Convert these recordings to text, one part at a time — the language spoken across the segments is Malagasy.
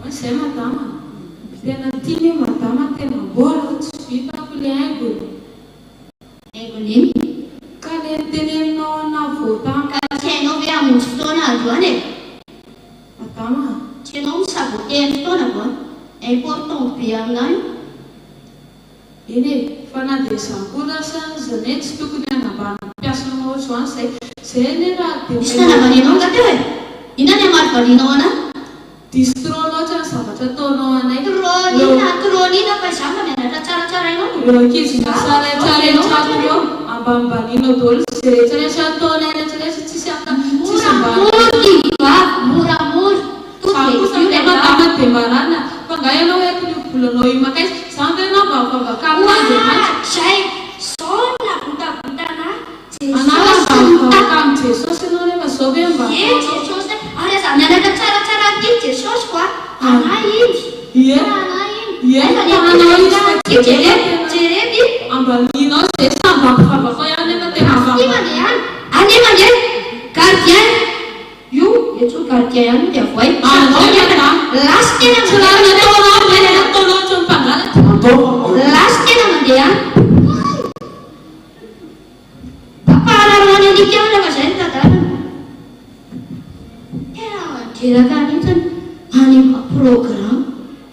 Izay madama, tena tiany madama tena mbola tsy vitako le haingony. Haingony iny? Ka le teneninao ana voatany. Ka tsy hainao hoe hamonjy fotoana androany e? Madama, tsy hainao misaboter fotoana voany? Important be aminay io. Eny e, fa na dia zambola zany tsy tokony hanambany mpiasanao ohatr'izany zay eny raha dia misy nanavanianao ka teo e? Inona ny amarovanianao anahy? distro loatra ny zavatra ataonao anay. Kronina fa izaho mba mianatra tsaratsara ianao. Ireo ankizy tsaratsara entrano eo ambanimbanianao daholo izay rehetrarehetra ataonay rehetrarehetra tsisy moramora kosa dia madama dia marana fa nga ianao hoe tony volanao imakaiza izany ve ianao mba mivavaka zay saona botabotana anavavaka amin'ny jesosy ianao rehefa zao ve mba jesosy ary aza mianatra tsaratsara ty jesosy koa anay iny jereby ambaninao zay samby ampivavaka ihany nefa tena anefa nge gardien io etso gardien ihany dia voay lasy tena lasy tena mandeha tapararony alika rehefa zay ny tadalana tena manjeraka anitsany any programme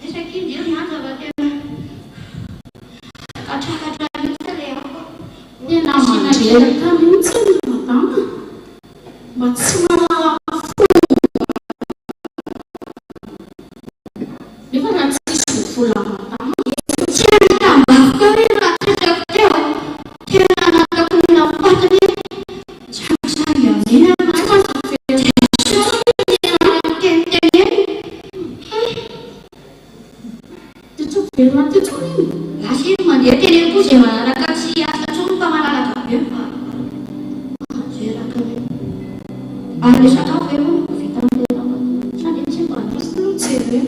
esaky indio ihany zavatena katrakatra mihitsy le ako tena manjeraka mihitsy ny madama mba tsy manala nefa raha tsisy vola madama tsy mitambavaka hoe raha tretako teo tena natakonina patany sasagy amina lasy mandeha teny koa zay manaraka tsy asa tsony fa malalaka be fa manjeraka be ary le sakafo e moa vita am'tena sady tsy mbanasy tsere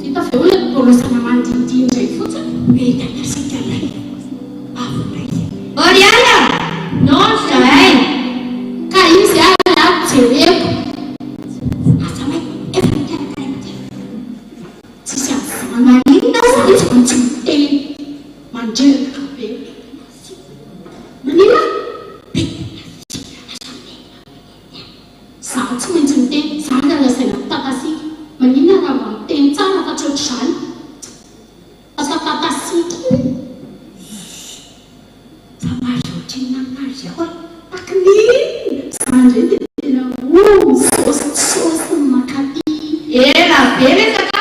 vita ve hoe borosana mandidiny indray fotsiny mety anasika lay avonay oriana non zay ka izy ary aby jereko manjeraka be manina zaho tsy maintsy miteny zany raha lazaina mitakasika manina raha mba miteny tsara fa tsy ohatr'izany asa takasika fa mazotrina anazy aho takininy zany reny dia tena saosy makati ela be le sakafo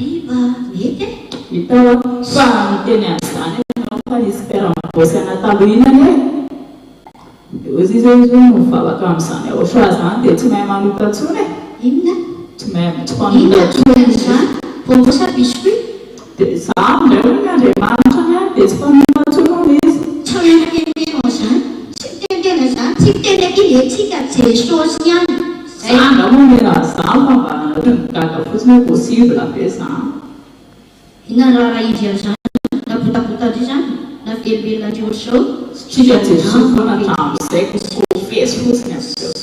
Hariva, mety e. Hitao fa miteny amin'izany ianao fa nisy mpiara-miboasy anatalohinany e. Dia ozy izy hoe mivavaka amin'izany aotra izany dia tsy mahay manota intsony e. Inona? Tsy mahay tsy Inona mpanota tsoen'izany? Vombosa biscuit? dia izany indray hoe ny Andriamanitra ny dia tsy mpanota intsony izy. Tsy menameno izany. Tsy mitentena izany. Tsy miteny akinetsika Jesosy ihany. Izany raha momena izany fa mba gaga fotsiny hoe possible be izany. Inona raha izy izany? Na botabota izany? Na velively atreo sao? Satria Jesosy foana hatramin'izay kofesy fotsiny amin'izao.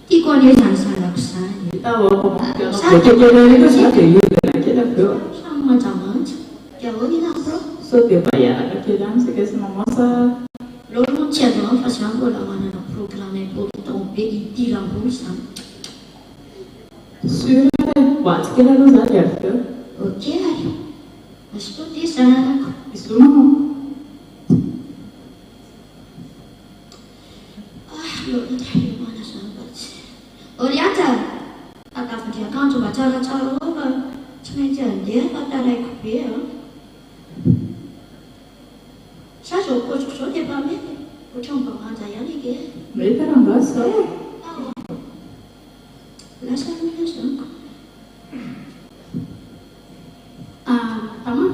Tiako an'io izany zanako izany. Hitao kelikely rehetra za dia iodina kely avy eo. Samy manjamanja. Dia ahoana inapro? Sao dia mba hiaraka kely any isika sy mamoasa. Lolo moa tsy azo fa za mbola manana programme important be idiram-boly izany. Sûr ho atsy kely aloha za dia avy eo. Ok ary. Masy to dia zanako. Izy manao. Lolo tarimana zanakatsy. Oriata, takafindry akanjo mba tsaratsara ao fa tsy maintsy handeha fa taraiko be a. Sa zao kotroko zao dia mba mety. Ohatran'ny mba manja ihany ike. Mety raha-mba zao. Lasa nona zanako. Tama.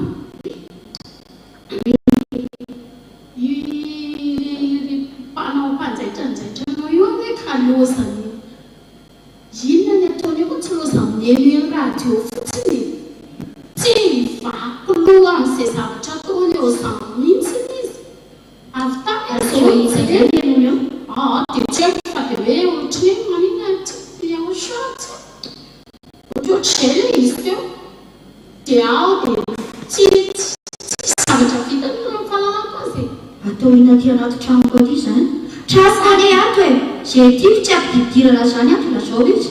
Panao panjaitranao io hoe kalozany. Inona ny ataony io tsy loza amin'ny radio fotsiny. Tsy vaky loha amin'izay zavatra ataony eo izany mihitsy izy. Avy tany Izy ihany io. dia tsy haiko fa dia hoe ohatry hoe manina tsy ahosoatsy. Ohatr'izay ilay izy teo. Dia aho dia tsy zavatra vita ny fahalalako azy. Atao inaty anaty tranoko aty izany. Trasany ato e. Zay tiako tsy ampididirana izany ato na zao izy.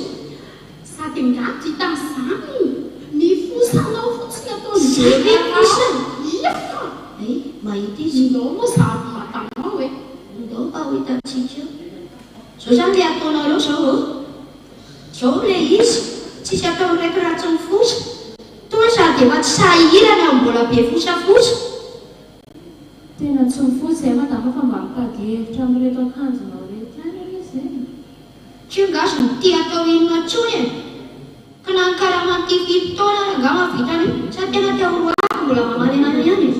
Sady ngato hita amin'izany. Ny fosanao fotsiny ataony Zay fosa. Ia. Mahita izy. Indao moa zavy matanao hoe. Indao ao hitantsika. Zao izany ilay ataonareo zao. Zao ilay izy. Tsisy atao raiky ratsy ny fosa. Toa sady efa tsy sahirana mbola be fosafosa. Tena tsy mifotsy zay madama fa mba mitady hevitra amin'ireto akanjonao rehetra any izy e. Tsy gasy ny tia atao inona tsony e. Ka na karaman'ny ty taona nga mavitany. Sa tena tia roako mbola mamalenana ihany e.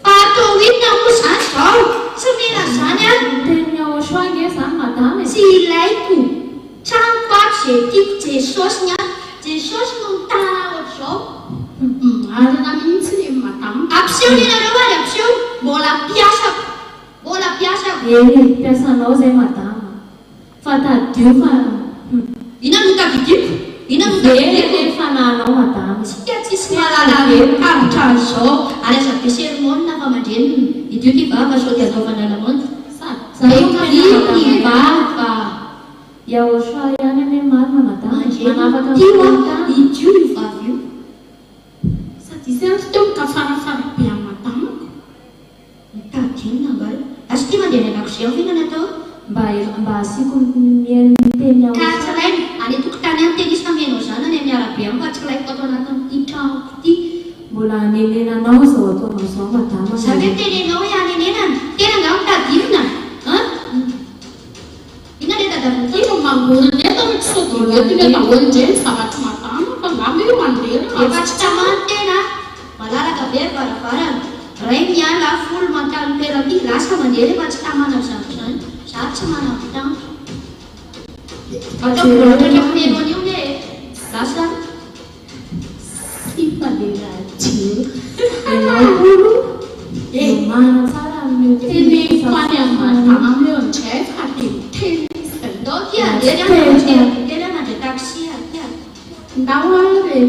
Fa atao inona moa izany zao. Tsy mila izany any. Teny ahosoa nge zany madama e. Tsy ilaiko. Tranoko ato zay tiako Jesosy ny any. Jesosy no mitana ohatr'izao. Marina mihitsy ny madama. Ampiseho ny nareo any ampiseho. Mbola piasako. Mbola piasako. Piasanao zay madama. Fa tadio fa Ina no tadidiko. Ina no tadidiko. Efa nanao madama. Tsy tsisy mahalala kavitra zao. Ary aza be sermona fa mandreny. Idio ty vava sao dia ataovana lamonta. Idio vava. Yahosoa ihany ane marina madama. Manafaka Idio io vava io. Sady izy any teo mikafarafara be amin'ny madamako. Mitadinina ngaro. Asy ty mandeha ny anako zay fihinana atao. mba asiko miteny Ka ahosoa. tsy ilainy. Any tokotany any tenisa menao zany any amin'ny arabe any fa tsy ilaiko atao anatin'ity tranoko ity. Mbola nenenanao zao ataonao zao madama. Za hoe tenenao hoe anenenana. Tena nga mitadinina. Ina le tadavina ty? Io mangorona eto ny kisodonety ny atahoany ndray ny zavatra madama fa ngamba io mandeha. Efa tsy tamany tena. Malalaka be varavarana. Ray miala folo mantany toerana ty lasa mandeha efa tsy tamana zavatra izany. Za tsy manampy tampo. Atao bolatra menao an'io ne. Lasa Sy mpandeha dio. Mana tsara amin'ny Teny fany amin'ny madama eo ndray fa dia teny izy. ndao ty andeha any tena mandeha taxi aty. Ndao ary.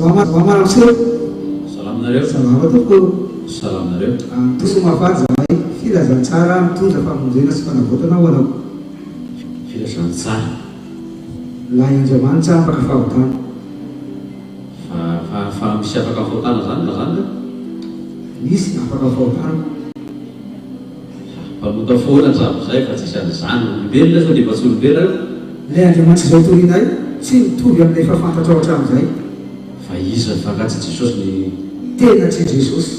Salam nareo. Salama tompoko. Salam nareo. Tosomafaty zahay filazantsara mitondra famonjena sy fanavotana ho anao. Filazantsara. Lahy Andriamanitra afaka fahotana. Fa misy afaka fahotana zany na zany? Misy afaka fahotana. Mpamonta foana zay fa tsisy an'izany olombelona fa dia mba tsy olombelona. Ilay Andriamanitra izay torianay tsy mitovy amin'ilay efa fantatra ao hatramin'izay. Fa iza fangatsy Jesosy ny tena tsy Jesosy.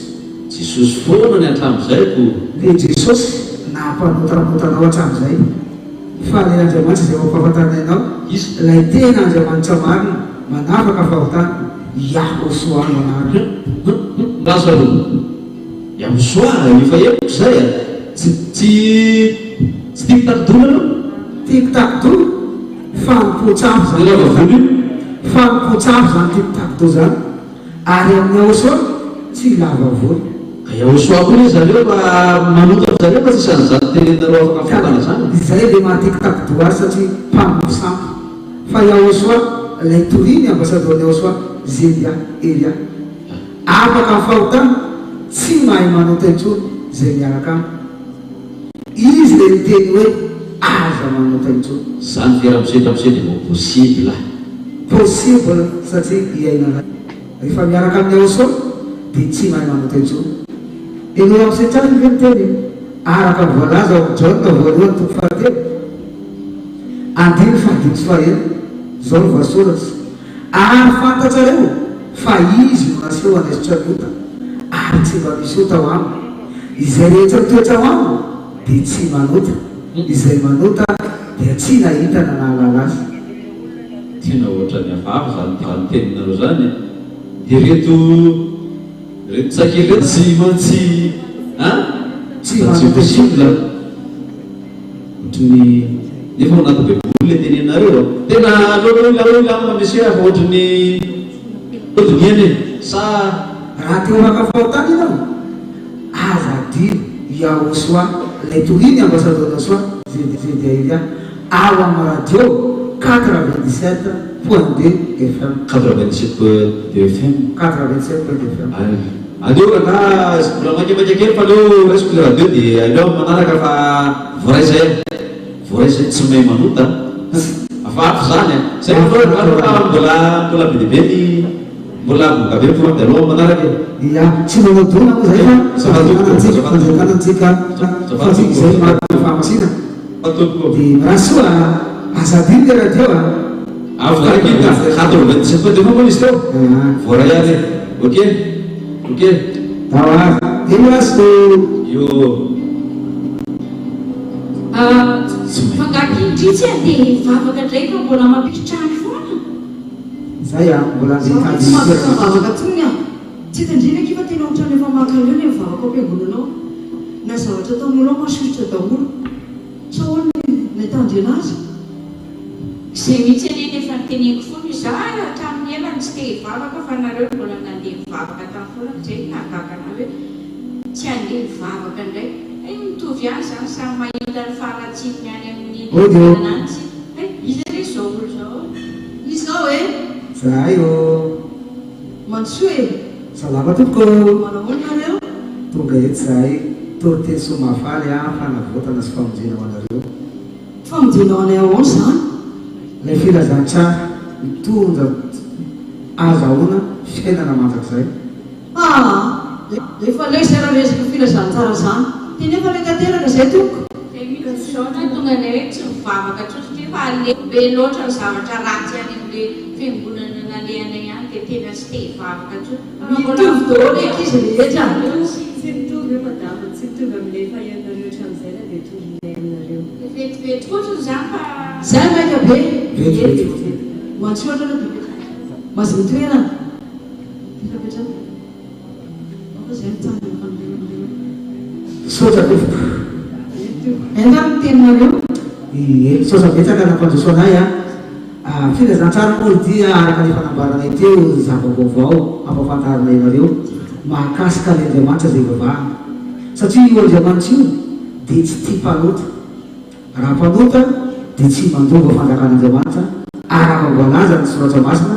Jesosy foana ny hatramin'izay ko. Ilay Jesosy nampanotaramotana ao hatramin'izay. Fa ilay Andriamanitra izay mampahafantarana ianao, ilay tena Andriamanitra marina manafaka fahotana Yahosoa manaraka. Lazaro, Yahosoa efa eko zay a. Tsy tic-tac-toe anao? Tic-tac-toe? Fampotsafo zany. Fampotsafo zany tic-tac-toe zany. Ary amin'ny Yahosoa tsy lava volo. Yahosoa koa izy zareo fa manota zareo fa tsisy an'izany tenenareo afaka fahotana zany. Izay le maha tic-tac-toe azy satria mpamosafo. Fa Yahosoa ilay toriny ambasador Yahosoa Zelia Elia. Afaka fahotana tsy mahay manota intsony zay miaraka aminy. Izy le miteny hoe aza manota intsony. Zany fiara-misy tamin'izay dia mba possible. Possible satria iainana. Rehefa miaraka amin'ny Yahosoa dia tsy mahay manota intsony. Enao amin'izay tsara ny miteny araka voalaza ao Jaona voalohany toko fahatelo andimy fahadimy sy fahelo zao no voasoratra. Ary fantatsareo fa izy no naseho anesotra ny ota ary tsy mba misy ota ho aminy. Izay rehetra mitoetra ho aminy dia tsy manota. Izay manota dia tsy nahita na nahalala azy. Tena ohatra ny hafahafa zany teninareo zany. Dia reto tsakely reto tsy mantsy tsy possible. Ohatran'ny nefa ao anaty baiboly le tenenareo tena aloha mesia fa ohatran'ny eny sa raha teo afaka fahotana ianao aza adino Yahosoa ilay toriny ambasador Yahosoa Zelia Elia ao amin'ny radio 97.2 FM. 97.2 FM. 97.2 FM. Aleo raha makemakemakely fa aleo resiko le radio dia aleo manaraka fa voaray zay tsy mahay manota hafahafa zany zay mbola be dia be ny mbola boka be fona dia aleo manaraka ia tsy manodona moa zay fa fanjakanantsika zay mahafamasina dia rasoa azadiny le radio Avraquita, 97 de izy teo. Voaray ary. Ok. Dawa, ilas yo. Fangaky-dritsy dia vavaka indray fa mbola mampitrany foana. Zay mbola vavaka tsony tsy tandrina kifa tena ohatrany efa mankany eo ny vavaka am-piangonanao na zavatra ataon'olo ao masosotra daholo sa hoany natandrina azy. Izay mihitsy anie efa niteneko foana za hatramin'ny elany tsy te hivavaka fa nareo mbola nandeha mivavaka tamin'ny foana zay nahagakana hoe tsy handeha mivavaka indray. Mitovy ihany zany samy mahita ny faharatsininy any amin'ny nanantsy. Izy re zao olo zao. Izy zao e? Zay o. Mandsoa e? Salama tompoko. Manao nareo? Tonga eto zay toroteny somafaly fanavotana sy famonjena ho anareo. Famonjena ho anay ahoana zany? Ilay filazantsara mitondra azahoana fiainana mandrakizay. Efa lay zay raha resaka filazantsara zany. Teny efa lay tanteraka zay tompoko. Saotra tonga anay hoe tsy mivavaka tsotra fa aleo be loatra ny zavatra ratsy any amin'le fiangonana nalehanay ihany dia tena tsy te hivavaka tsotra. Mitovy daholo eky izy rehetra. Tsy mitovy eo madama, tsy mitovy amin'ilay fahaizanareo hatramin'izay na dia tovinay aminareo. Vetivety fotsiny zany fa zay maika be. Vetivety. Mantsoatra na bebe. Mazy mitoerana. Fikapetrana. Zay mitany fandeha. Sotra tompoko. Enda ny teninareo? Sosa betsaka nampanjosoanay filazantsara moa dia araka ny fanambaranay teo zava-baovao ampafantarinay nareo mahakasika ny Andriamanitra zay vavahana. Satria io Andriamanitra io dia tsy tia mpanota. Raha mpanota dia tsy mandova fanjakan'Andriamanitra araka voalaza ny soratra masina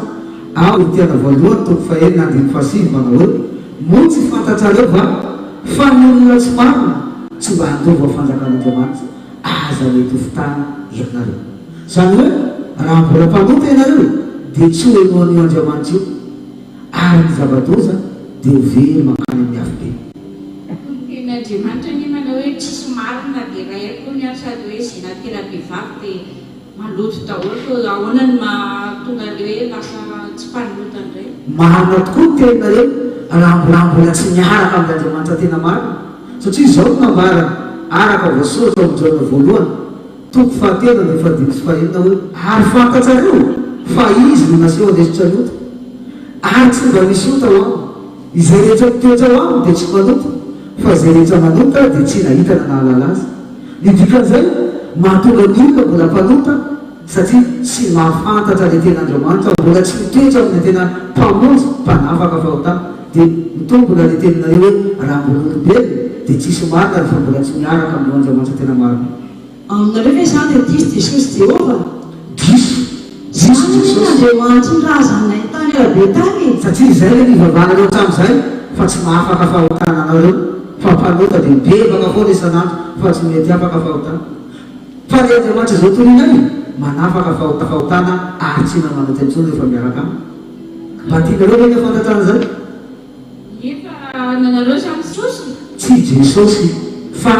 ao ny tiana voalohany toko fahenina andiny fahasivy manao hoe moa tsy fantatrareo va fa ny olona tsy marina tsy mba handova fanjakan'Andriamanitra aza mety hofitana ianareo. Zany hoe raha mbola mpanota ianareo dia tsy hoenoan'io Andriamanitra io ary ny zava-doza dia very mankany amin'ny hafibe. N'Andriamanitra ny manao hoe tsisy marina dia raha koa ny sady hoe zay natera-behivavy dia maloto daholo ahoana ny mahatonga le hoe lasa tsy mpanota indray. Marina tokoa ny teninareo raha mbola tsy miaraka amin'Andriamanitra tena marina satria izao no nambara araka voasoratra amin'ny Jona voalohany toko fahatelo ny fahadimy sy fahenina hoe ary fantatrareo fa izy no naseho andesitra lota ary tsy mba misy ota ho aminy izay rehetra mitoetra ho aminy dia tsy manota fa izay rehetra manota dia tsy nahitana nahalala azy. Ny dikan'izay mahatonga ny olona mbola mpanota satria tsy mahafantatra ny ten'Andriamanitra mbola tsy mitoetra amin'ny tena mpamonjy mpanafaka fahotana dia mitombona ny teninareo hoe raha mbola olombelona dia tsisy marina rehefa mbola tsy miaraka amin'ny Andriamanitra tena marina. Aminareo hoe zany dia diso Jesosy Jehova diso Andriamanitra ny raha zany nahitany rabe tany satria izay le nivavahana hatramin'izay fa tsy mahafaka fahotana anareo fa mpanota dia bebaka foana isan'andro fa tsy mety afaka fahotana fa ny Andriamanitra izao torinay manafaka fahotana ary tsy namanota intsony rehefa miaraka aminy. Mba tianareo ve ny fantatrana izay? Efa nanareo samy Jesosy? Tsy Jesosy fa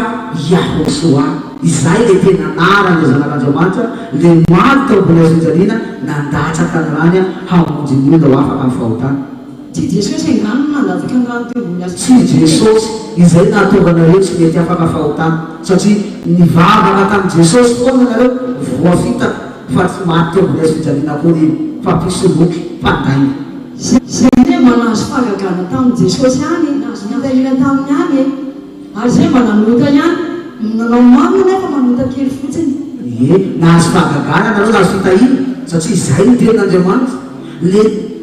Yahosoa. Izay le tena anarany zanak'Andriamanitra le maty tao mbola azo-jaliana nandatsaka ny rany hamonjy ny olona ho afaka amin'ny fahotana. tsy Jesosy angano nandataka angano teo ambony azy. Tsy Jesosy izay nahatonga nareo tsy mety afaka fahotana satria nivavaka tamin'i Jesosy foana nareo voafitaka fa tsy maty teo ambony azo-jaliana koa ny fampisoloky mpandainy. Zay ne manazo fahagagana tamin'i Jesosy hany nazo nantahina taminy hany ary zay mba nanota ihany nanao mamy nefa manota kely fotsiny. Nahazo fahagagana nareo nahazo fitahina satria izay ny tenin'Andriamanitra le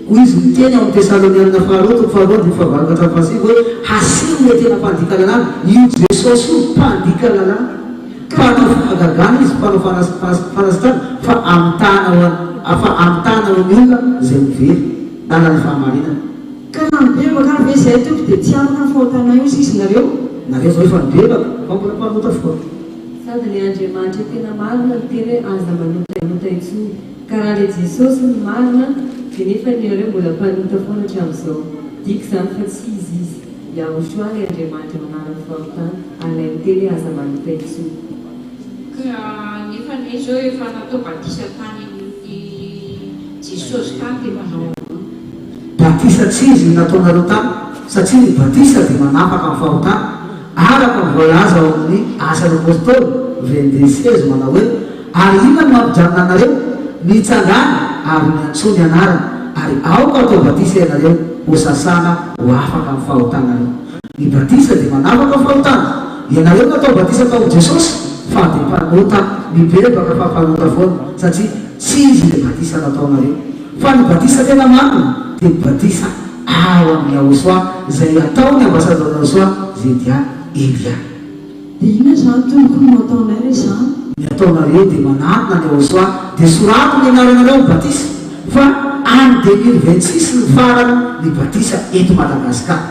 hoy izy miteny ao amin'ny Tesalonianina faharoa dia fahavalonka hatramin'ny fahasivy hoe hasino le tena mpandika lalàna io Jesosy io mpandika lalàna mpanao fahagagana izy mpanao fanasitana fa amitana ho ny olona izay mivery lalàna fahamarinana. Ka na mibebaka ve zay toko dia tsy arina ny fahotana io sisy nareo zao efa mibebaka fa mbola mpanota foana. Sady ny Andriamanitra tena marina ny teny hoe aza manota intsony ka raha le Jesosy ny marina dia nefa nareo mbola mpanota foana hatramin'izao. Dika izany fa tsy izy Yahosoa ny Andriamanitra manaraka fahotana ary ilay miteny hoe aza manota intsony. Nefa ne zao efa natao batisa tany Jesosy tany dia manao Batisa tsy izy nataonareo tany satria ny batisa dia manafaka amin'ny fahotana araka voalaza ao amin'ny asan'ny apôstôly 22:16 manao hoe ary inona no mampijanona anareo mitsangana ary miantsony anarana ary aoka atao batisa ianareo ho sasana ho afaka amin'ny fahotanareo. Ny batisa dia manafaka amin'ny fahotana ianareo natao batisa tao Jesosy fa dia mpanota mibebaka fa mpanota foana satria tsy izy le batisa nataonareo fa ny batisa tena marina dia batisa ao amin'ny Yahosoa izay ataony ambasador Yahosoa zay dia Elia. dia inona zany tomoko no ataonay re zany ny ataonareo dia manatona ny Yahosoa dia sorato ny anaranareo batisa fa any 2026 ny farana ny batisa eto Madagasikara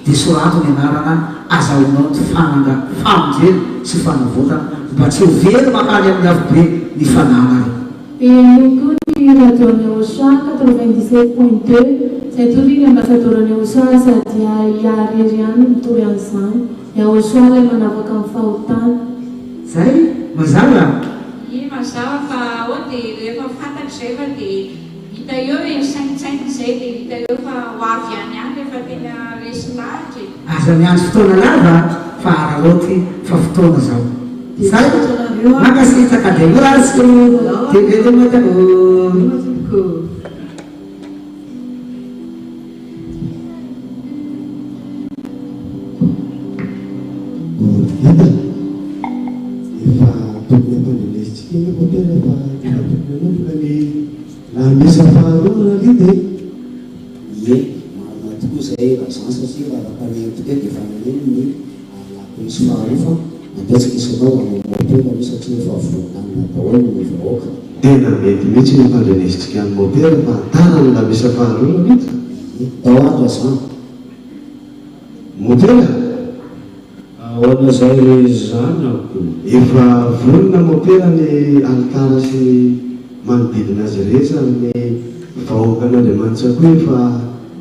dia sorato ny anarana azahoanao ny fananga famonjena sy fanavotana mba tsy ho very makany amin'ny hafobe ny fananareo. Nous Radio Yahosoa 97.2 izay tory ambassadeur Yahosoa sady iareriany mitory an'izany Yahosoa ilay manavaka amin'ny fahotana. Zay mazava mazava fa ao dia rehefa fantatra izay fa dia hita eo hoe misaintsaina izay dia hita eo fa ho avy any any rehefa tena resy lahatra. aza miandro fotoana lava fa araloty fa fotoana zao. Zay makasitaka demokrasy efa tokony ataony lesitsika iny kopera fa tokony anofolany lamesa faharoana lide ye marina tokoa zay razan satria raha afaka ny toka dia efa naneny ny lapolisy faharoa fa nampiatsika isanao amin'ny motera io satria efa voanamina daholo ny vahoaka tena mety mihitsy ny fandrenesitsika ny mopera fa tanany la misy faharoa mihitsy tao ato zany mopera ahoana zay re zanako efa vonona mopera ny altara sy ny manodidina azy rehetra amin'ny vahoakan'Andriamanitra koa efa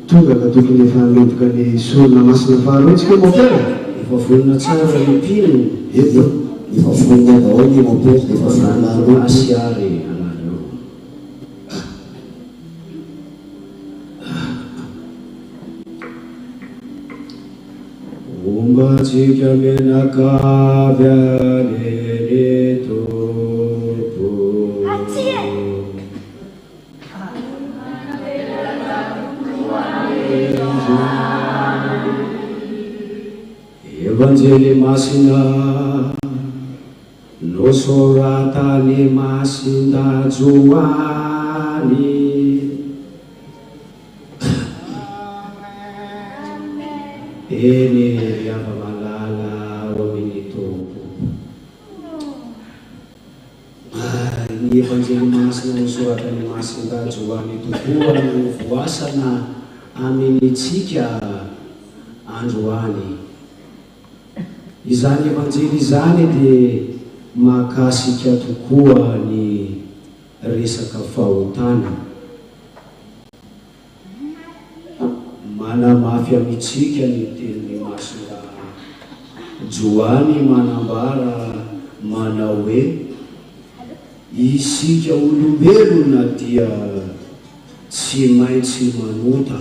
tonga ka tokony efa hanomboka ny solona masina faharoa itsika mopera efa vonona tsara ny mpino eto efa vonona daholo ny mopera efa vonona asiary anareo ombatsika menakavy anene tompo evanjely masina nosoratany masindajoany eny riava malala ao amin'ny tompo ny evanjely masina nosoratany masindajoany tokoa no voasana aminitsika androany izany evanjely izany dia makasika tokoa ny resaka fahotana manamafy amitsika ny tenin'ny masina joany manambara manao hoe isika olombelona dia tsy maintsy manota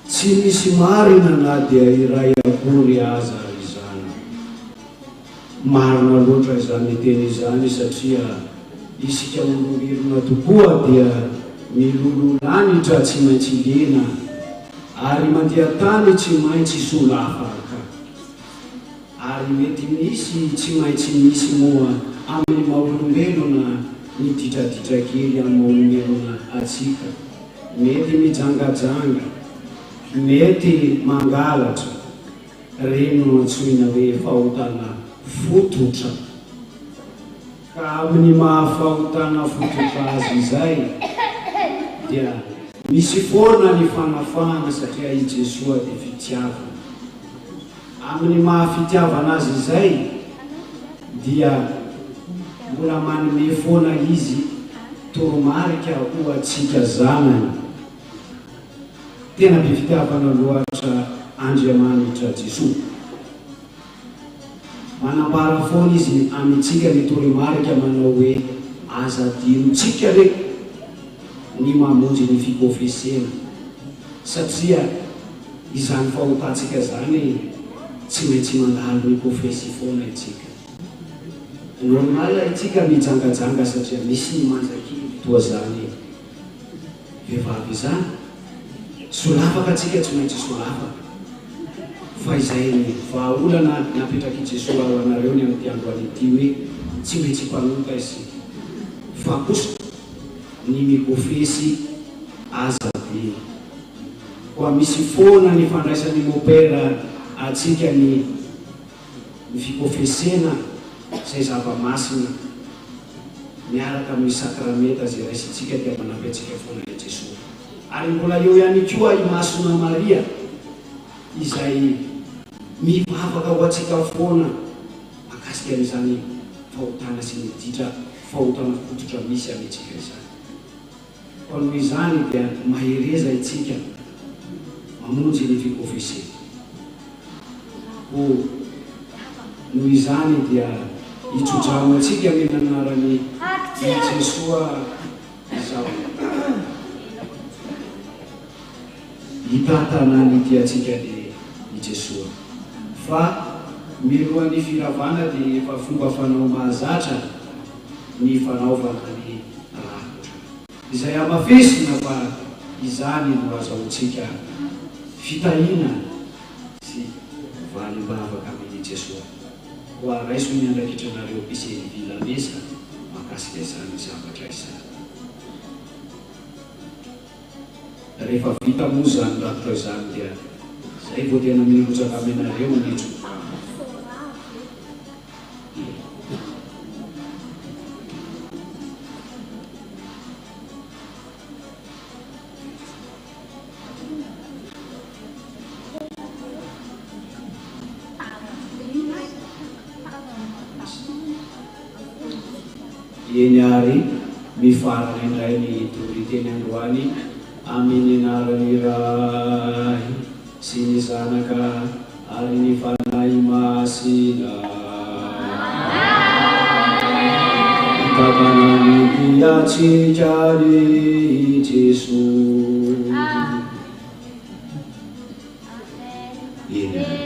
tsy misy marina na dia iray akory aza izany marina loatra izany teny izany satria isika olombelona tokoa dia milololanitra tsy maintsy lena ary mandeha tany tsy maintsy solafaka ary mety misy tsy maintsy misy moa amin'ny maha-olombelona miditraditra kely amin'ny maha-olombelona atsika mety mijangajanga mety mangalatra reno antsoina hoe fahotana fototra ka amin'ny mahafahotana fototra azy izay dia misy foana ny fanafana satria i Jesoa dia fitiavana amin'ny mahafitiavana azy izay dia mbola manome foana izy toromarika ho atsika zanany tena be fitiavana loatra Andriamanitra Jesoa manambara foana izy amintsika ny toromarika manao hoe azadinotsika reko ny mamonjy ny fikofesena satria izany fahotatsika zany tsy maintsy mandalo ny kofesy foana itsika normal itsika mijangajanga satria misy ny manjaky toa zany vehivavy izany solafaka atsika tsy maintsy solafaka fa izay ny vahaolana napetraky Jesoa ao anareo ny amin'ny androany ity hoe tsy maintsy mpanoka izy fa kosa ny mikofesy aza be koa misy foana ny fandraisan'ny mopera atsika ny fikofesena zay zava-masina miaraka amin'ny sakramenta zay raisitsika dia manampy atsika foana ny Jesoa ary mbola eo ihany koa i masona Maria izay mivavaka ho atsika foana makasika an'izany fahotana sy ny ditra fahotana fototra misy amintsika izany fa noho izany dia mahereza itsika mamonjy ny fikofesena ho noho izany dia itsodramo atsika amin'ny anarany Jesoa izao hitantanany ity atsika dia i Jesoa fa milohan'ny firavana dia efa fomba fanao mahazatra ny fanaovana ny rakotra izay amafesina fa izany no azahotsika fitahina sy valim-bavaka amin'ny Jesoa ho araiso ny andraikitranareo piseny vilamesa makasika izany zavatra izany rehefa vita moa zany rakotra izany dia zay vao tena milotsaka aminareo nitro eny ary mifarana indray ny tory teny androany amin'ny anarany ray sy ny zanaka ary ny fanahy masina takanany mpiatsika ny Jesosy. Eny ary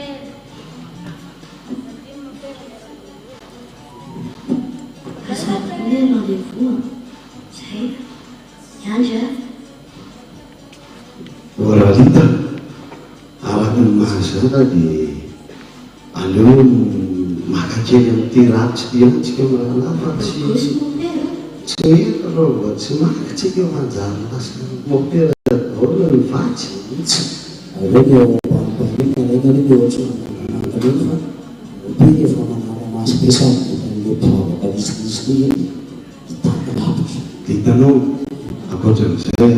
Oralita araka ny mahazara dia aleo makakely amin'ny teratsy diantsika marana fa tsy mety rova tsy makatsika manjary lasa mopera daola ny vatsy mihitsy aleo ny ampanina nena ny ohatry nananana fa opiny efa manara masy pesany le mpivavaka lisy hitanavitra dia hitanao akoatran'izay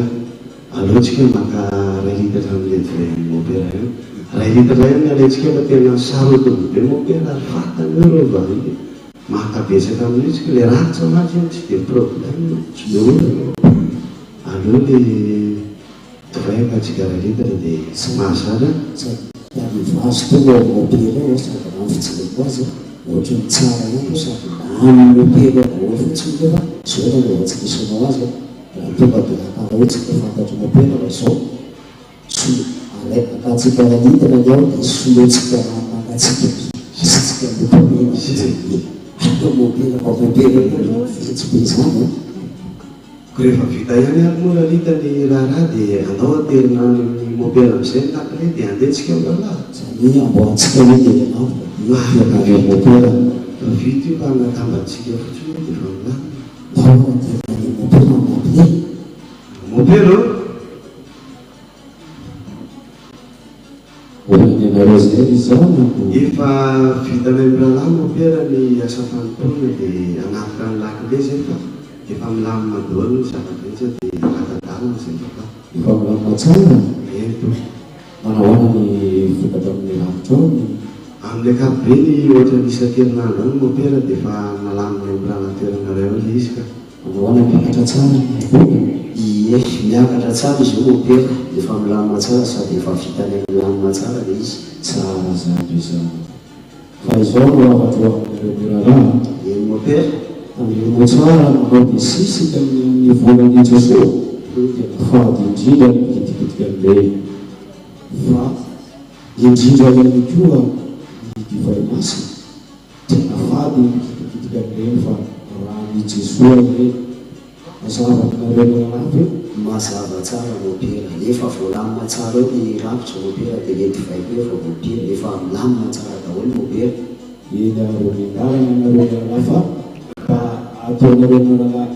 aleotsika maka ray litatra amin'ny ledivay mopera io ray litatra io ny alentsika fa tena sarotiny be mopera ary fatany eo rova makabetsaka amin'itsika le ratsa maty io tsy dia problème tsy de olona aleo le divay akatsika ray litatra dia sy mahazara vazo tena mopera io sady mafitsileko azy ohatra ny tsara ihany sady amin'ny mopera ao fotsiny lefa zao na lefa tsy misonao azy tonga dia akaraotsika fantatry mopera fa zao akatsika ranitana ny ao dia solotsika makatsika isitsika mopamena atao mopera fa mopera fetsy be zany ko rehefa vita ihany ary moa lalita ny raharaha dia andao aterina ny mopera amin'izay nakale dia andetsika amralahy zany amboantsika hoe dia anao mopera vita io fa anatambatsika fotsiny dia fa milany mopera mampine mopera efa vitanay mirahalahy mopera ny asa fanontona dia anatika ny lakile zay fa efa milamina daholo ny zava-betsy dia atadalana zay fa efa milamina tsara eto manahoana ny vokatra amin'ny lavitra ao amin'ny akapobe ny ohatra nisakerinandro any mopera dia efa nalamina mirahana toerana ray ao le izy ka manahoana miakatra tsara ie miakatra tsara izy io mopera efa milamina tsara sady efa vitanay milamina tsara le izy tsara zany izany fa izao no afatra amin'ireo eny mopera amin'ireo tsara manao dia sisika amin'ny volany Jesosy dia nafady indrindra mikitikitika amin'ilay fa indrindra ihany koa ny divay masina tena fady mikitikitika amin'ilay fa raha ny Jesosy hoe mazava nareo anaty mazava tsara mopera efa voalamina tsara eo ny lavitra mopera dia le divay koa efa mopera efa milamina tsara daholo mopera eny aromendarana nareo anafa fa ataonareo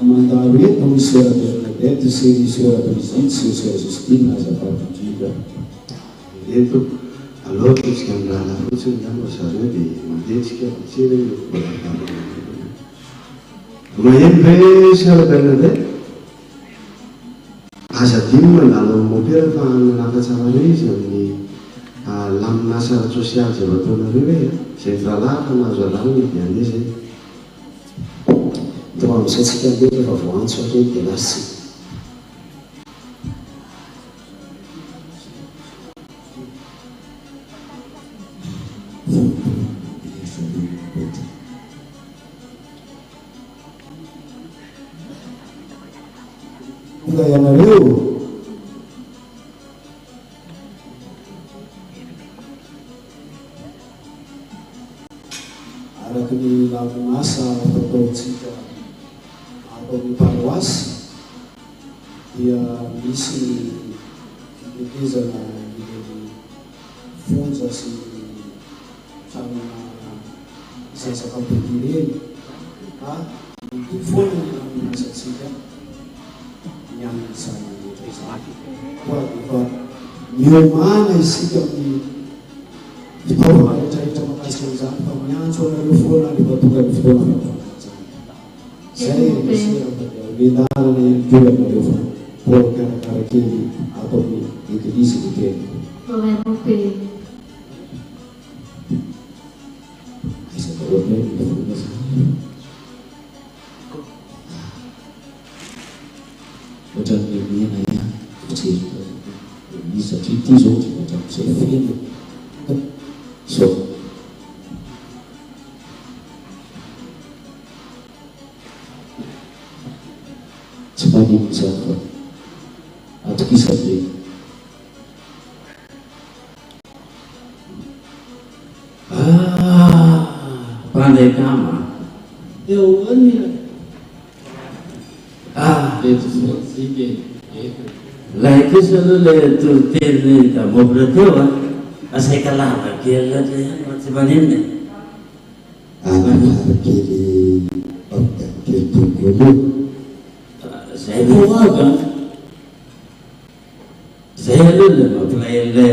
mandalo eto ny sera Bernadette sy ny sera Brigitte sy ny sera Justine azafady indrindra eto aloha tsika mirahana fotsiny zany fa zareo dia mandetsika tsira maheno ve sera Bernadette aza dimy mandalo mopera fa nanafa tsara re izy amin'ny lamina sara sosialy zay vataonareo hoe zay rahalahy fa nahazo alalana dia ane zay tao amin'izay tsika be efa voantso atreny dia lasy tonga ianareo araky ny laminasa fataotsika atao amin'ny paroasy dia misy fitetezana ny fonja sy tranona isasakam-pety reny ka foana ny laminasatsika mian'izany rehetra izany koa efa miomana isika amin'ny fitaovana rehetrarehetra makasika an'izany fa miantso anareo foana rehefa tonga ny fotoana zay mendarana ihany keo anareo fa mbola karakarakely atao amin'ny eglizy ny tena aiza daholo ny fona zany satria ty zao tsy mahatramizay feno so tsy manino zany fa atokisa be pandray kama eo any laha kosa aloha le toriteny da mobra teo asaika lava kely loatra tsy maninona kely kely tongolo zay aloha aby zay aloha le mampilay le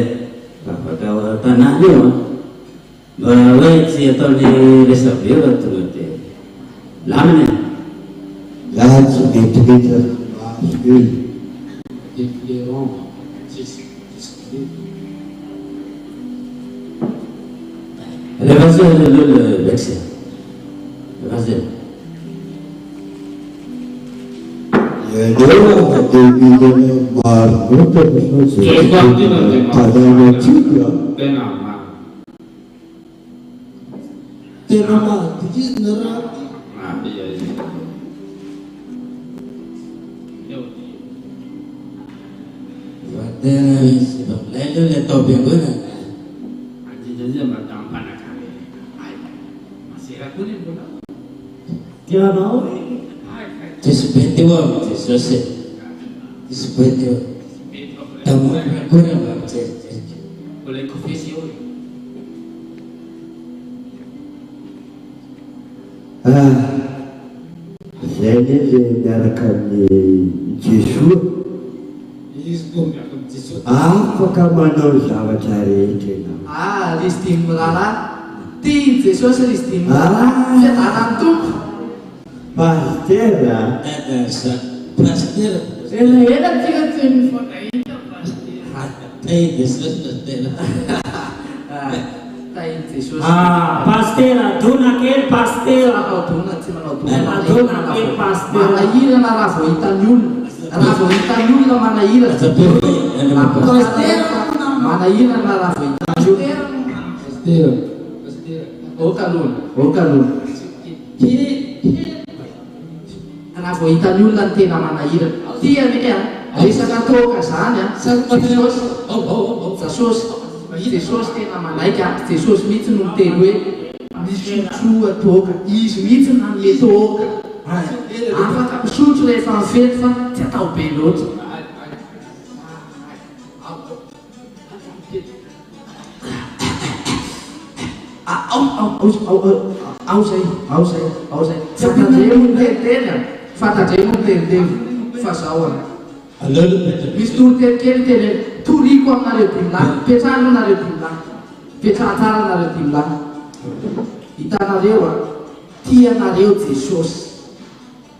afaka tanàna io mba hoe tsy ataony resaveo tonga de lamina laha tsy metimety ely défleron vas-y le vexé vas-y lalu le topi guna anjing macam panak kali masih ragu ni pula dia mau seperti apa seperti tamu ragu ni macam boleh konfesi zay le miaraka amin'ny Jesosy afaka manao zavatra rehetra ianao risy dimy miraharaha tia Jesosy risy dimy miraharaha fiadanany tompo pastera ela tika tsy mifakahita pastera dona kely pastera dona tsy manao dona kely pastera manahirana raha vao hitany olona raha vao hitany olona manahirana manahirana raha vao hitany olona okalona raha vao hitany olona ny tena manahirana tiany resaka toka zany Jesosy tena manaika Jesosy mihitsy no miteny hoe misotro toka izy mihitsy nanome toka afaka misotro rehefa mifety fa tsy atao be loatra ao zay fantandremo miteniteny fantandremo miteniteny fa zao misy toriteny kely teny toriko aminareo dimlahy petrahana anareo dimlahy petrahan-tsara anareo dimlahy hitanareo tianareo Jesosy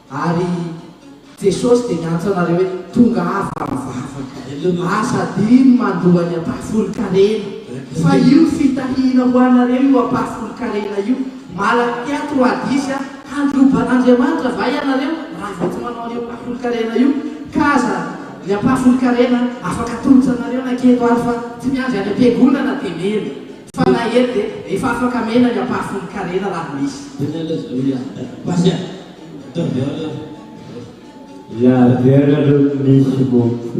ary Jesosy dia miantso anareo hoe tonga ava mivavaka asa dimy mandohany ampahafolo-karena fa io fitahina ho anareo io ampahafolo-karena io malaky ato adisy handroban'Andriamanitra vai anareo raha vao tsy manao an'io ampahafolo-karena io kaza ny ampahafolo-karena afaka atolotra anareo naketo ary fa tsy miandry any am-piangonana dia mena fa na eto dia efa afaka mena ny ampahafolo-karena raha misy la vera misy moko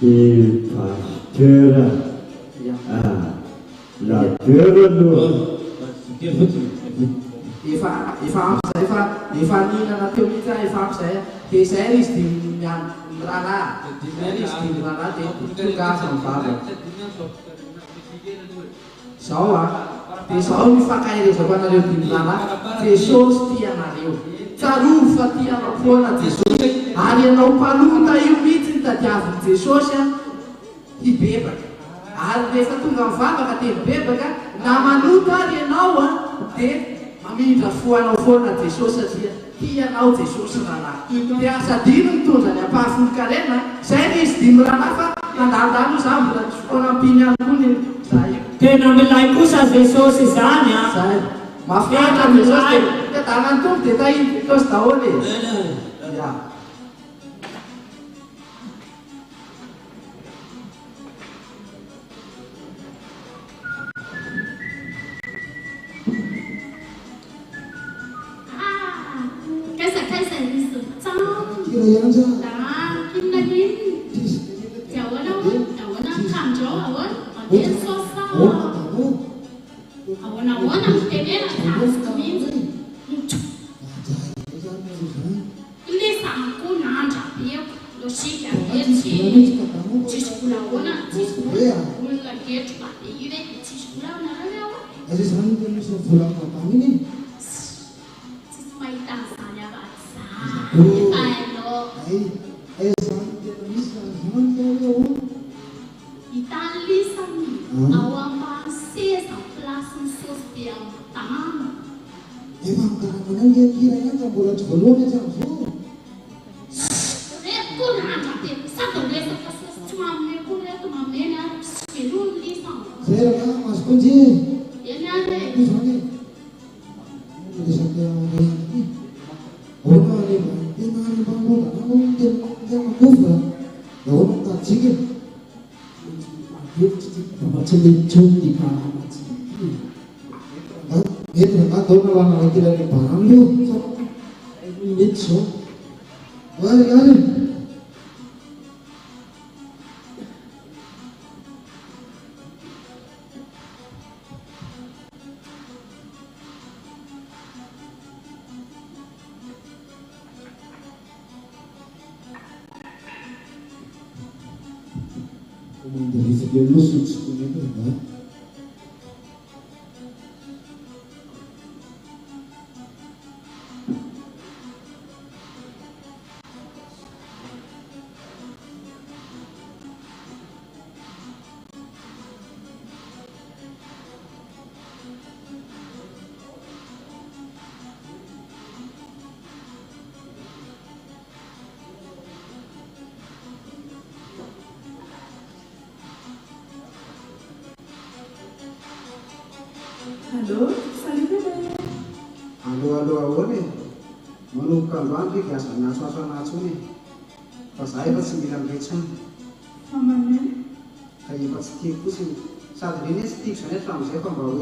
pastera la vera efa ninana teo mihitsy efa ampizay dia zay izy dia miraharaha dia tonga asa mivavaka zao dia zao mifankahirezako anareo dimiraharaha Jesosy tianareo tsarovo fa tianao foana Jesosy ary ianao mpalota io mihitsy ny tadiaviny Jesosy hibebaka ary rehefa tonga mivavaka dia mibebaka na manota ary ianao dia mamindra foanao foana Jesosy satria tianao Jesosy rahalahy dia asa dino mitondra ny ampahafolo-karena zay ny izy dimy rahalahy fa nandandalo za mbola tsy foana ampiny any koa ny zay tena milay kosa Jesosy zany zay mafiatra Jesosy dia tanany tompo dia tahiny Jesosy daholo Yanja. Kinagin. Tawana kanjo awan. Aden sosa. Awan ang tenera tas kamin. Ini sangku nanta dia dosi ya dia cisula wana cisula ulah dia cuma dia cisula nara dia. Aziz sana dia mesti pulang ke kami ni. Cismai tansanya bahasa. Ayah sana dia bisa zaman dia. Itali sami awam masih sampai sosial tamam. Emang kadang-kadang dia kiranya kan bola sebelumnya jam so. Aku nak tapi satu desa cuma mereka tu mamenya sebelum lisang. Saya dah mas kunci. Ini ada. Misalnya, di sana ada ni. Orang ni, dia nak bangun, namun dia jangan kufa. Orang tak cikgu. Macam lecung di mana? Itu nak tahu orang lagi lagi barang tu. Lecung. Wah. Dari segi lusuk sebenarnya benar. Halo, salibele. Halo awak ni. Menukar bangkit ya sana suasana ni. Pas saya pas 9 becam. Mamanya. Kayak pas stick pusing. Saat ini stick sana saya pembawa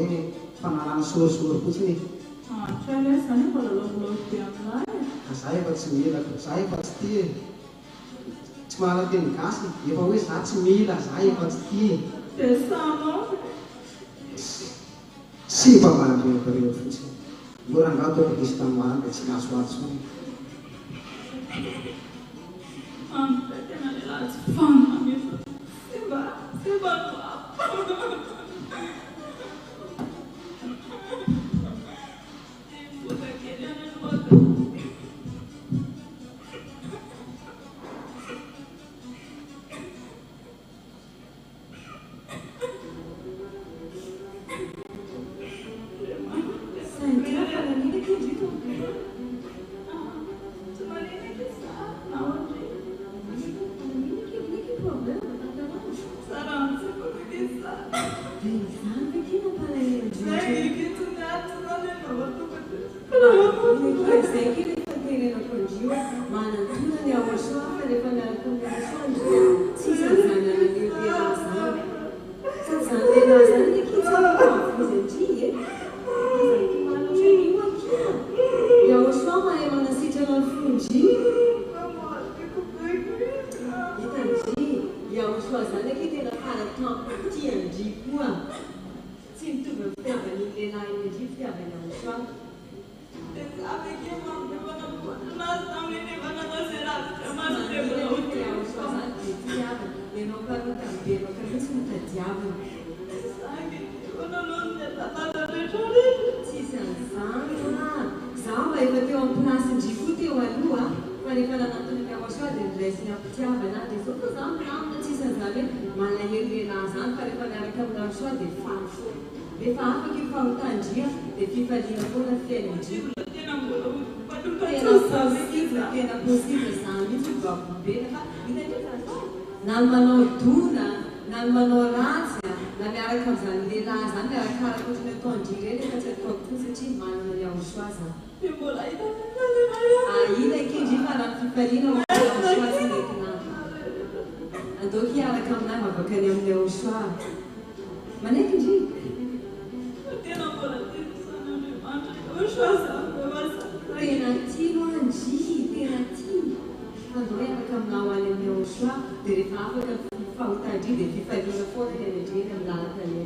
pananan sur-sur pusing ni. Saya sana kalau lo tiap lain. Saya pas 9, saya pasti. Cuma lagi kasih. Ya pokoknya saat 9 saya pasti. Sama. Si paman dia periode itu. Orang kau tu pergi setengah ke Cina suatu. Kita nak lihat faham gitu. Sebab apa? Bukan kira nak buat. dia rehefa afaka fahotandry dia fifaliana foana ny anendreny amin'ny lalaka ny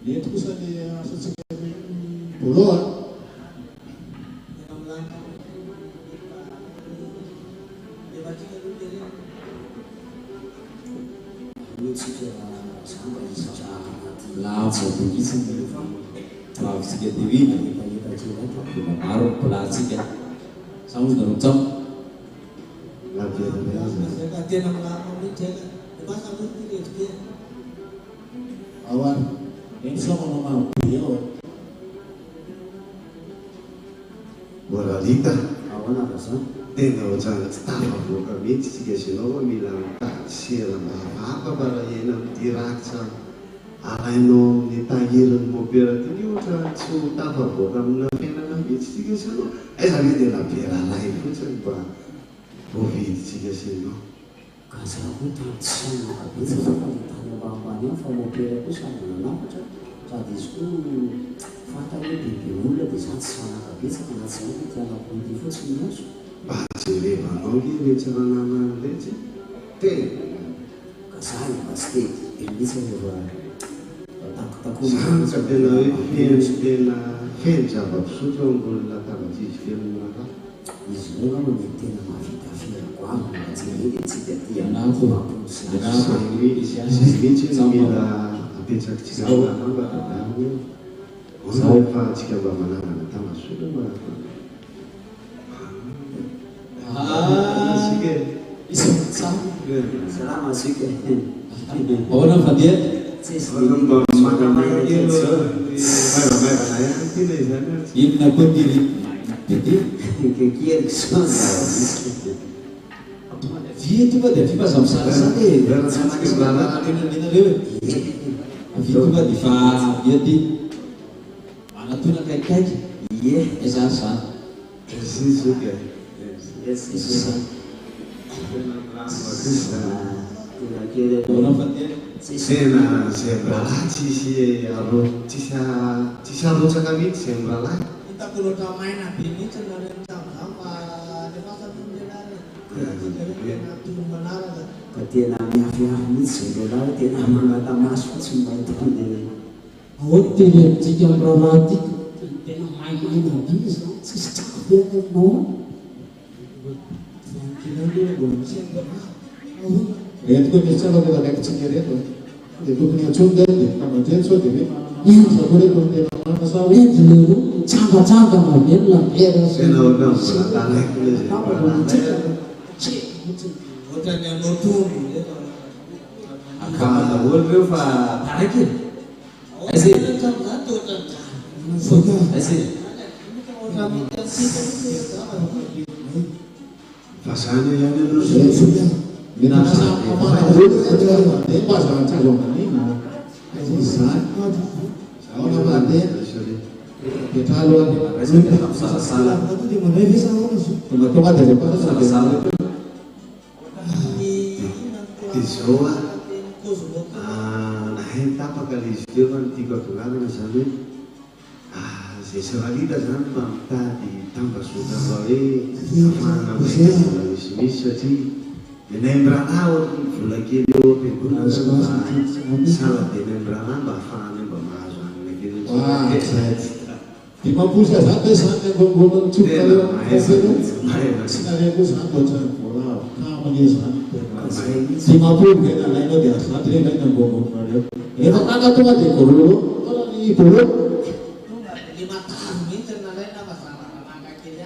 Itu bisa diasosiasikan pulau. Langsung begitu, langsung kita divina, baru pelatih kan, sama dengan jam. Awan, ini sama nama beliau. Moralita. Awan apa sih? Tena ucana tafavoaka mihitsy tsika ianao mila mitady apa bara ena midirakitra alainao amin'ny tahirin'ny moperatiny ohatra tsy ho tafavoaka amina fiainana mihitsy tsika ianao aiza ve dia labera lay fotsiny mba voavidy tsika ianao Kazaku tahu kabisa tanya bapaknya famopera itu sama namanya tadi itu fata itu diulah di sana kabisa karena saya itu anak kultivasi semua. Bajere banao ke rehetra ranana rehetra tena kasay pasti ini saya takut sanka tena hoe tena feno zava-pisotro ambony latabatry izy feno raha izy io no tena mahavita fiarako aminy tsy mety tsika ty mihitsy no mila apetraky tsika anamba zao fa tsika mba manarana tamasola mba sika salama sika Orang Fadia mba manamaya kely maivamaivana ihany ty lay zany inona koa diri kekier kisana via tonga dia via mazamsara zany inareo via tonga dia fa via ty anatona kaikaiky ezany zany zizika Orang Fadia tena zay mralahy tsisy arotsaka mihitsy zay mralahy ka tena miafiafy mihitsy zay lehilahy tena manatamaso fotsiny mahita fandeha ahoana teny amintsika am'raharaha ty tena maimaina aby izy tsisy tsako fiaina aminao Reto koa misy tsara tena kaiky tsika reto dia tokony antsony dia kamateny sao dia hoe iza koa reto ny tena mana sa hoe tsanga mavelona bera tena ohatna volatanaiko le zay ohatrany anao tombo akamana olo reo fa taraky fa zany ihany aloha izao nahay tapaka le izy teo fa nytiako adolanana zany hoe zay savalita zany mba mitady tambazotra mba hoe afahana misimisy satria nenay mranahy ohatry vola kely eo ampiangonana sala dia nay mranahy mba afahana mba mahazo anina kely Dimampusa zany zany ambon'ny tsoka sinareko zany ohatrany vola kamany zany dimampulo dia alainao dia zany re ilaina ambon'olonareo rehefa tanga tonga dia gololo ny bolo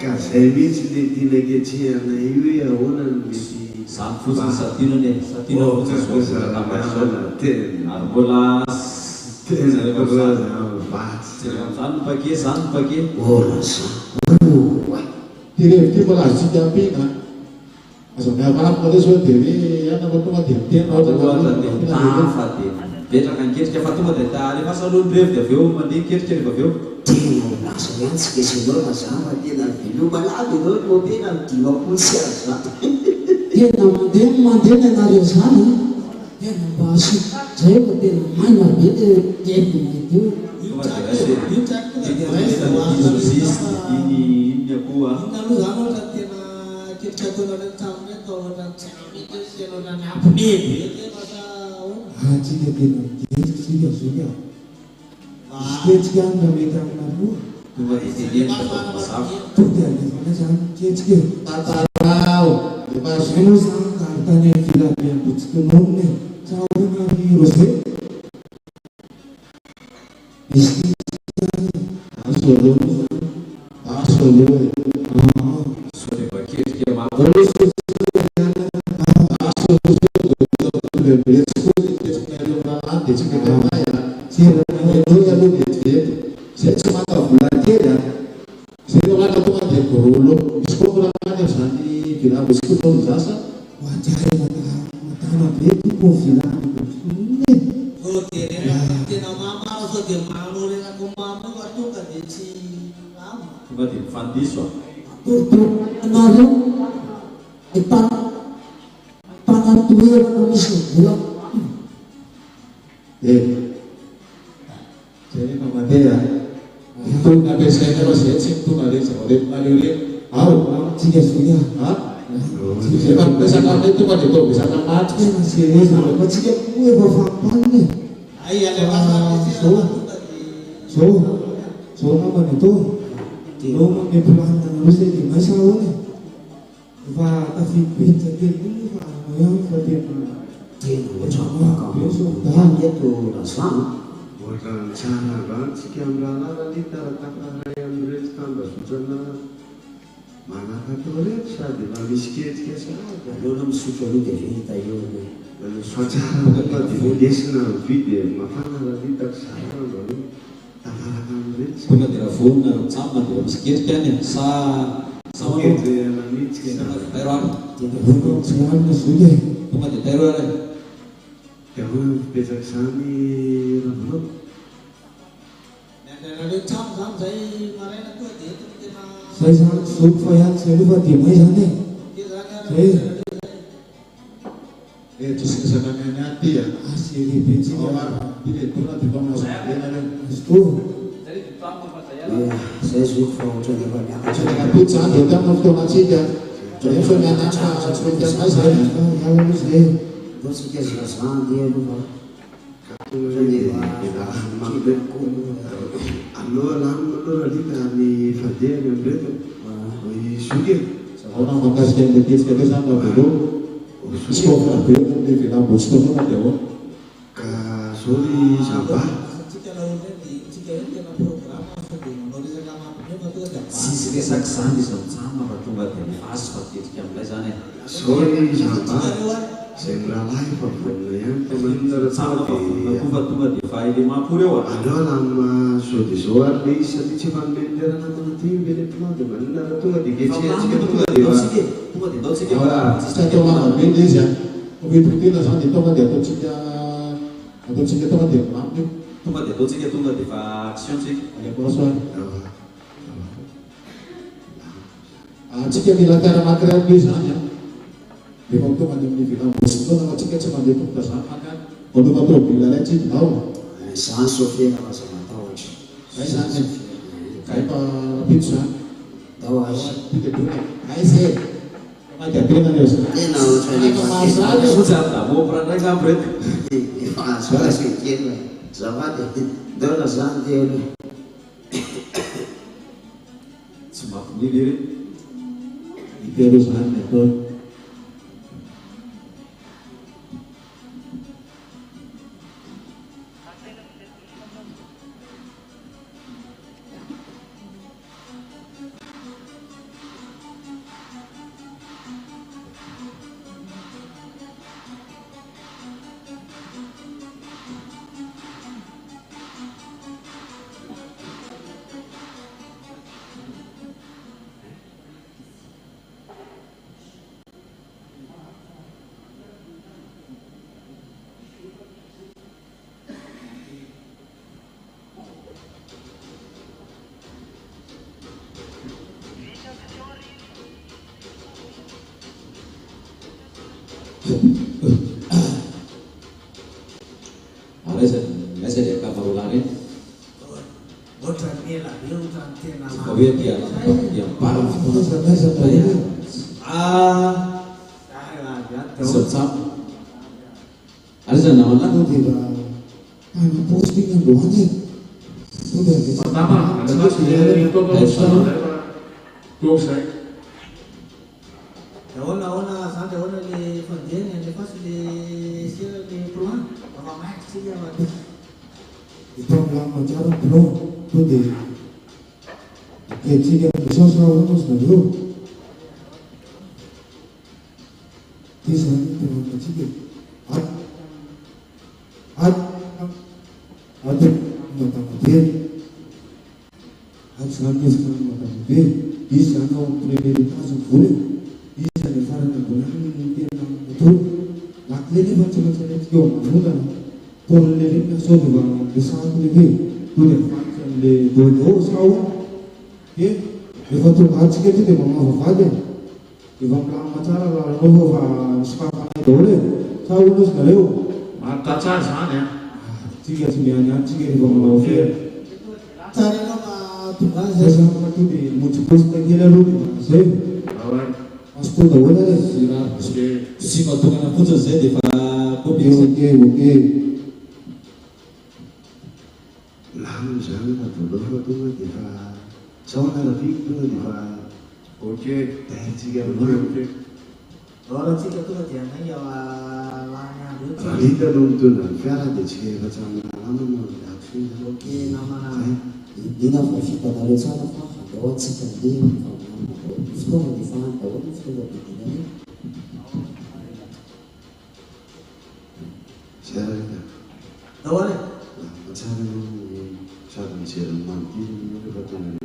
ka zay mihitsy le tiana ketrehana io hoe ahoana no mety zany fotsiny satinany satina fotsiny tena ary mbola tena vatsy zany pake zany pake tirevity mbola azo tsika ampina azo miavafina le sao dia hoe anao tonga dia mitena ohatra dia tafa dia Betraka niketrika fa tonga dia alefa alohan'irevy dia avy eo mandeha ketrika rehefa avy eo. Tena lasa miantsika isinao mazava tena velomalaby ianao no tena midimapolo sy azo tena mandeha ny anareo zany tena mba zay fa tena maina be tena io Jika tena sika suka ketika mety aminareo tonga alefana zany ketrika tatarao efa zay zany karitany amin'ny filabiam-potsikinoniny tsaorina rose misy azo aleo tonga dia raha vonona mitsamina dia misy ketrika any sa tonga dia tairo ary mipetraka zany ravorao zay zany zoko fa ihany zay aloha fa dia may zany zay tosikasanany any any ty asy lehibentsika piletora dia famasabena zay zoko fa ohatrany efa miakatra apity zany dia tamina fotoanatsika rehefa mianatra zay Dotsika zazany dia aloha aloha lany maloha lika ny fandehany amin'reto isoky zaona makasika ny ketrika teo zany lavelo iskofa be le velambotsikotonga dia ao ka zao ry zamba sisy resaky zany izy mitsamina fa tonga dia mivaso fa ketrika amin'ilay zany zao ry zamba zay mirahalahy fa vonona ihany fa tonga dia fa ile mampory eo aleo lama zao dia zao ary le izy satria tsy efa nomeny lerana tanaty beletiment dia manina raha tonga dia ketrehetsika tonga dia tsy atao mamabe le izy ometotena zany dia tonga dia ataotsika tonga dia maminy tonga dia ataotsika tonga dia fa actiontsika alekorasoany atsika mila karamakiray zany efa tonga ny amin'ny vilambotsitona atsika tsy mandeha tonga zany makany aloha tobila lay tsika ao zany sofera aza matahotra zay zany kaefa rapito zany aizay maikatena leo zany tena ohatrany fotsy aby da mompirandray gambo reto efa azo azy kely zavady dona zany dia tsy mampinily re itero zany atao Biasa dia kapal ulangnya. Botannya lah, dia utang tiang nama. Kau biar dia yang parah. Sesat. Ada nama lah tu tiba. Mana posting yang doanya. Sudah. Pertama, ada itu saya. Ona sampai ona di Fontaine yang lepas di sini di perumahan. Apa Max sih yang ada? Itu yang macam belum tu deh. Kecil yang besar selalu terus dulu. Di sana tu kecil. Ada macam dia. Ada sekarang macam dia. Di sana prioritas boleh. Bisa difarang dengan mungkin betul. Lakli macam-macam itu bukan. Polisi masuk juga bisa lebih. Tuh macam le dua sahaja. Ye, lepas tu आज के तो मम्मा वफा दे. Iwan pelang macara lalu wafah sekarang itu boleh. Saya urus kalau. Mata cara sana. Tiga sembilan tiga Iwan wafah. Cari nama tugas. Saya sama tu di muncul lagi lalu. Saya. Masuk dah boleh. Si matukan aku tu saya di kopi. Oke. Lam jangan dulu tu dia. Soalnya lebih tu dia. Oke. Tiga bulan. Orang cakap tu dia ni yang lanya tu. Kita nonton film di sini macam lama nak aksi. Oke, nama. Ina fashika na leo sana faha dawa tsika ndio Sukuma di fana dawa sukuma di dini. Saya. Dawa ni. Macam ni saya mencari mati betul ni.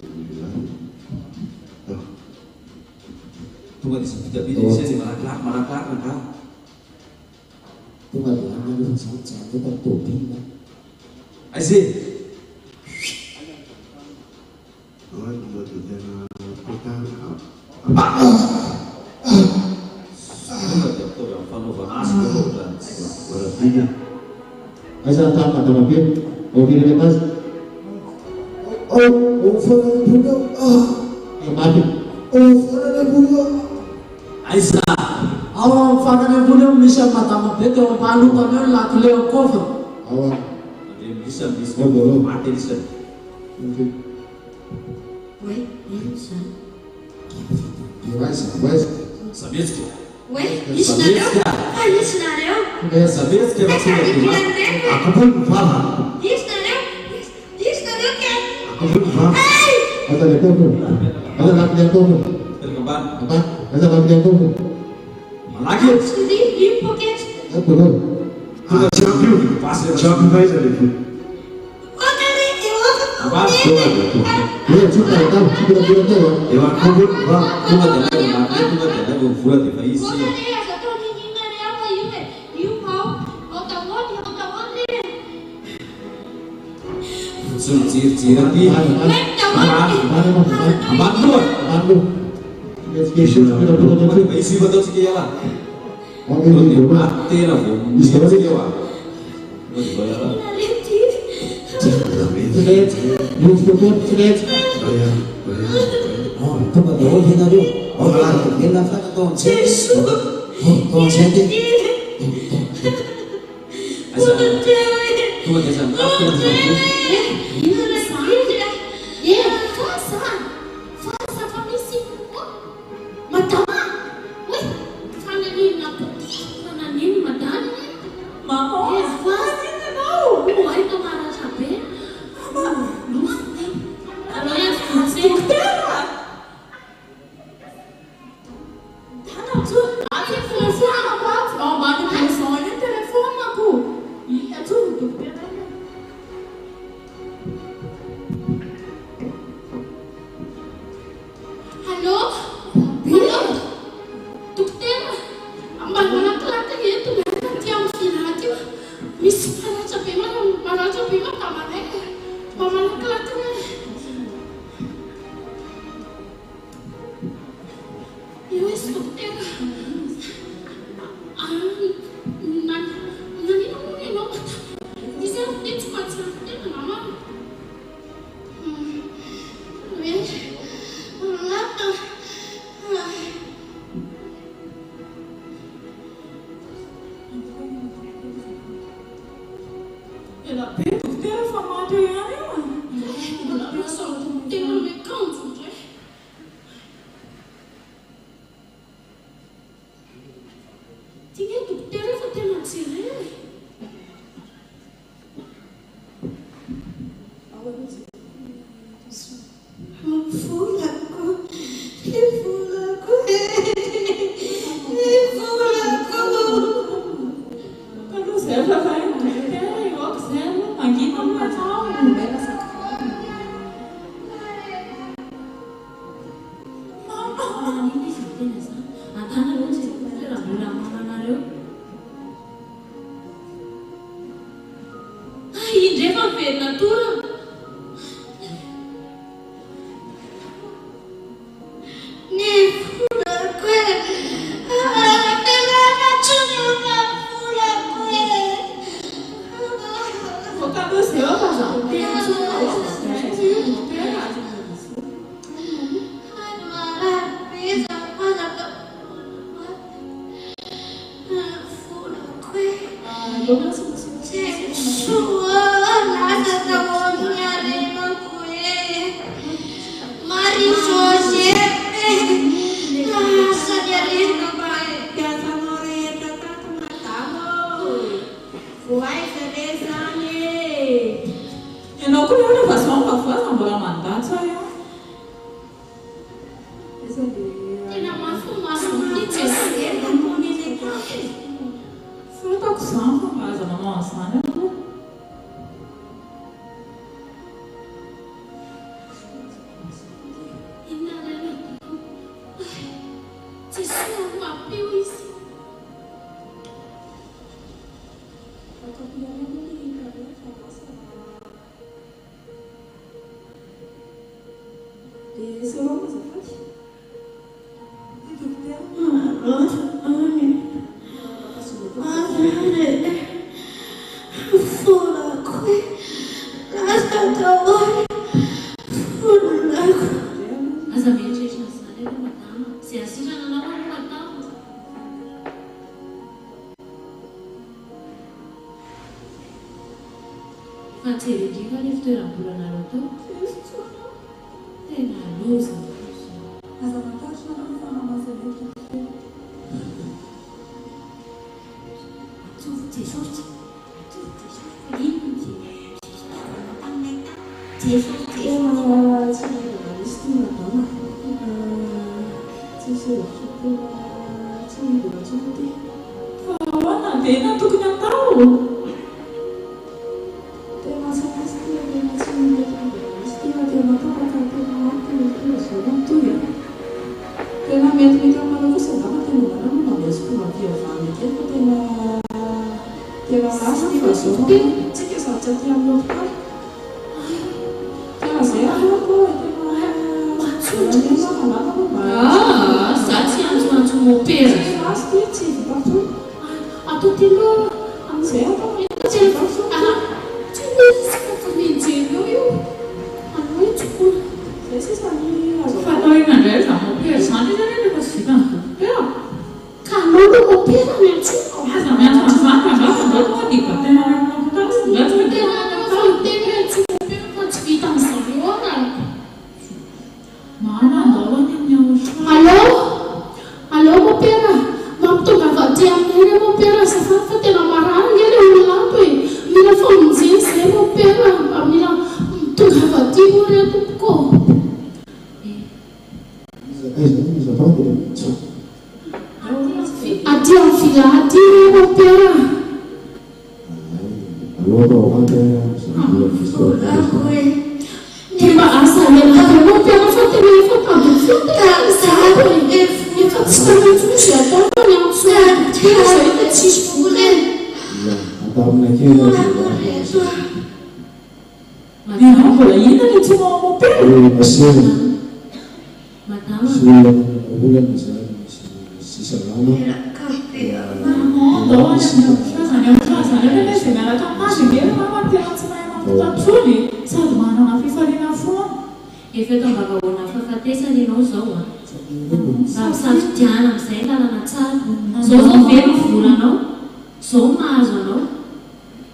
Tunggu di sini tapi di sini malah kan. Tunggu di mana ni sangat kita topin lah. I see. Asal tak ada mungkin. Mobil lepas. Fana punya. Mati. Fana punya. Aisa. Awak fana punya misal mata mati tu palu kami lat leo kofer. Awak. Bisa. Mati bisa. Oi, Wilson. Sabia? Oi, isso não é? Ah, isso não é? Sabia que Mas sabe que não é? Aku pun faham. Isso não é? Isso não é o quê? Aku pun faham. Ada lekor tu. Ada laki yang tu. Terkembang. Apa? Ada laki yang tu. Lagi. Studi di pocket. Apa tu? Champion. Champion vai jadi. Apa? Ya, sudah tahu. Sudah tahu. Ewan kubur. Tunggu ada fura de país. Ciri nanti. Bantu. Isi betul sih lah. Mati lah, bisa sih ya. Oh, tunggu dawa hina dulu. Oh, lah, dia nak tak tahu sendiri. Tahu sendiri. Asal. Tunggu dia sampai. Ah.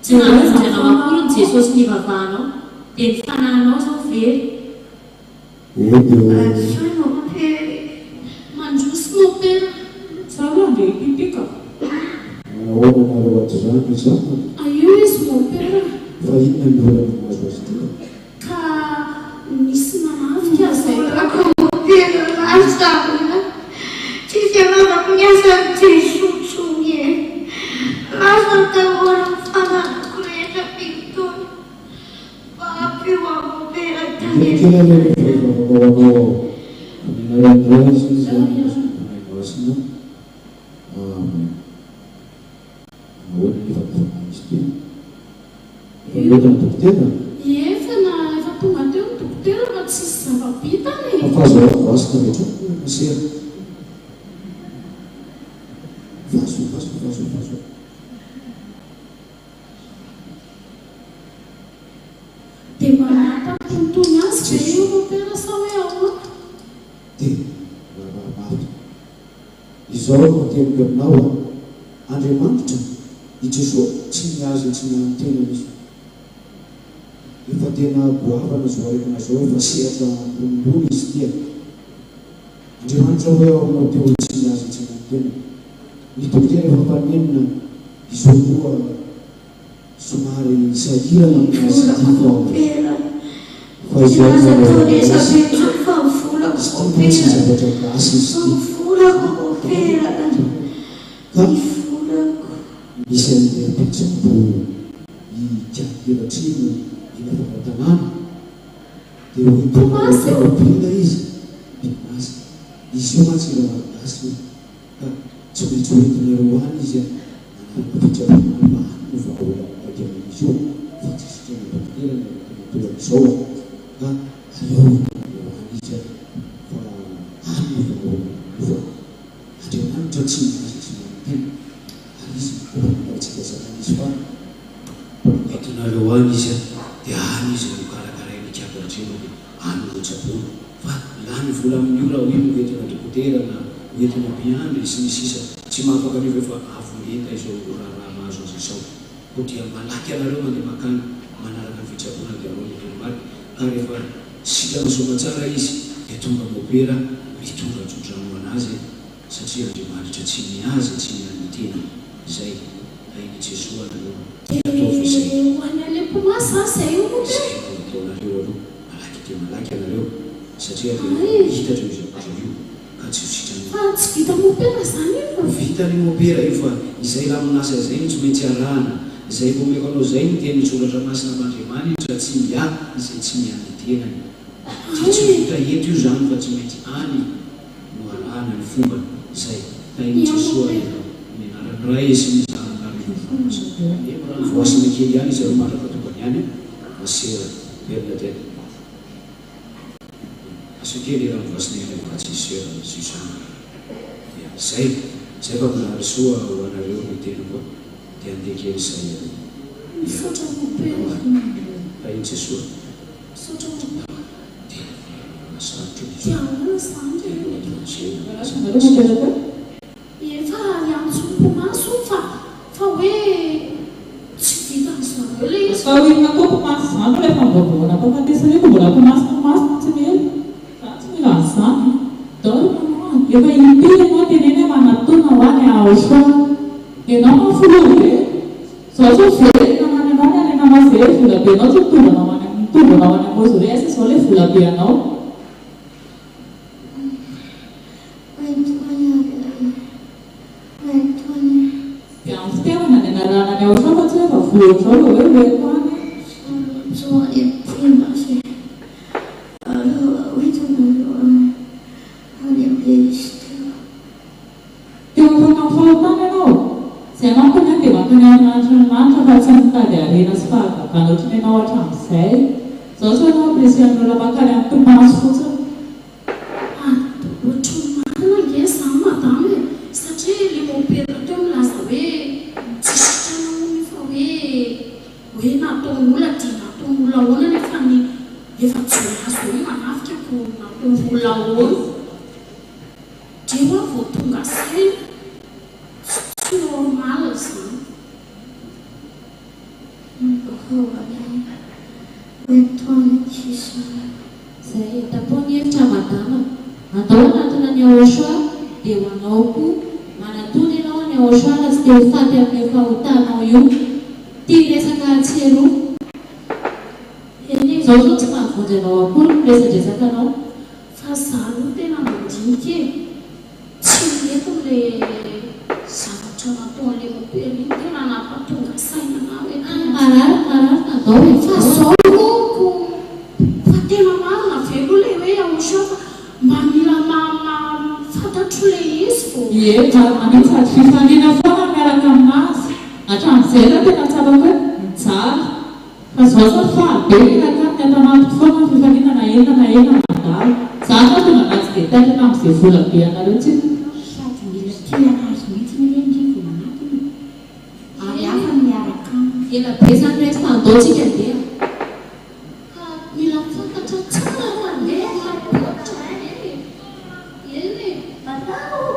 Tsy nahazo anao akory Jesosy ny vavanao dia ny fananao zao very mandrosy mon père. Sarà dia pipika. Ahoana nareo ato zany izany? Io izy mon père. Fa inona ny olana mahazo azy ity? Ka misy manafika zay volako mon père lasana tsisy anavako ny asan'ny Jesosy e. Lasa tahoana fananako rehetra pintony mba ampio mon père tany. Kila leo vavanao aminareo azy zany masina ahoana ny vavanao izy ity? Efa loatra ny dokotera? Efa tonga teo ny dokotera fa tsisy zava-bitany. Afazo vasina rehetra masera. Vaso. Dia manapa-pontony azy ka io mon père sa hoe ahoana? Dia marato izao matetika aminao Andriamanitra i Jesosy tsy mihazo tsy mihazo tena izy. Efa tena boavana zao arena zao efa sehatra ambonimbony izy tia. Andriamanitra hoe ao teo tsy mihazo tsy mihazo tena. Ny dokotera efa mpanenina izao koa somary sahirana aminazy ity fa izao tsy zavatra gasy izy ka misy an'ilay pitsambo ikiakelatriny ina fahatanana dia hoetomapina izy pimasy izy io mantsy raha gasy ka tsy maintsy hoentinareo any izy pitsambo vahola aky amin'izy io fa tsy sitrana dokotera tolan'izao ka aleoanareo any izy fa any vahola Andriamanitra tsy mahazo tsy manotena ary izy tsika zakany izy fa entinareo any izy dia any izy mikarakara mikiakaratreno any otsabona fa lany vola amin'io raha hoe hoentina dokotera na hoentina biandry sy ny sisa tsy mahafaka an'io efa avolenta izao raha mahazo azy izao ko dia malaky anareo mandeha makany manaraka fitsabona dia arao nytenomaty ka rehefa sitrana somatsara izy dia tonga mopera mitonga tsodrano anazy satria Andriamanitra tsy mihaza tsy mihanitena izay ainy Jesosy anareo ataovy izay hoany alepomasy zay io mon père. ataonareo aloha malaky dia malaky anareo satria dia hitatra io zavatra io ka tsy hositrany Fa tsy vita mon père zany io. vitany mopera io fa izay laminasa zay no tsy maintsy arahana izay vomeko anao zay no teny soratra masina amin'Andriamanitra tsy mia izay tsy mihanitenany tsy vita eto io zany fa tsy maintsy any no arahana ny fombany zay tainy Jesosy minaraniray sy mizanonareo voasina kely ihany izy areo matraka tokany ihany masera Bernadette asakely raha voasina ihany fa tsy sera Suzana zay fa manary soa ho anareo ny tena koa dia andeha kely zay Misaotra mon père. tainy Jesosy Misaotra mon père. masarotro Dia ahoana zany? Nareo Efa iantsom-pomaso fa hoe tsy vita n'izareo ilay izy. Fa hoenina koa pomasy zany rehefa mivavahana mpafatesana io mbola pomasina tsy mihely tsy mila an'izany daolo efa impy ianao teneny manatona ho any aoso ianao mafoloha be zao zao very namany anao ny anenanao very vola be anao tsy mitombana ho any amozoresa zao ilay vola be anao. Dia amin'ny fitenana ny anarana ny aoso fa tsy hoe efa vola zao hoe hoeko any. Zay anao koa dia makany Andriamanitra fa tsy mitady harena sy fahagagana ohatrany ianao hatramin'izay. Zao so anao ampiresen'olona makany amin'ny tomaso fotsiny. Ohatry marina nge zany madame satria ilay mon père teo milaza hoe tsy sitrana hono fa hoe nataon'olona dia nataon'olona ahoana nefa ny efa tsy lazo hoe manafika ko nataon'olona ahoana dia hoa vao tonga zay tsy normal zany. Zay tapony hevitra madama atao anatona ny aosoa dia manao koa manatony ianao ny aosoa tsy dia hofaty amin'ny fahotanao io tia resaka atsero eny zao zao tsy mahavonjy anao akory miresadresaka anao fa zaro tena mandinika e tsy mety le zavatra nataon'le mopely tena nampatonga sainanao marary nadao e fa zao loko fa tena marina velo le hoe aosoa fa mba mila fantatro le izy fo manitsy fifaliana foana miaraka aminazy hatramin'izay raha tena tsara hoe mitsara fa zao zao fa be iraka ny atanaty foana fifaliana na ena mandalo za fa tonga anazy dia tatrana amin'izay vola be anareo tsika sady mila tia anazy mihitsy minendry vola anatiny ary hafa miaraka ela be zany rehetra fandaotsika dia mila fantatra tsara mandeha mapotra eny batao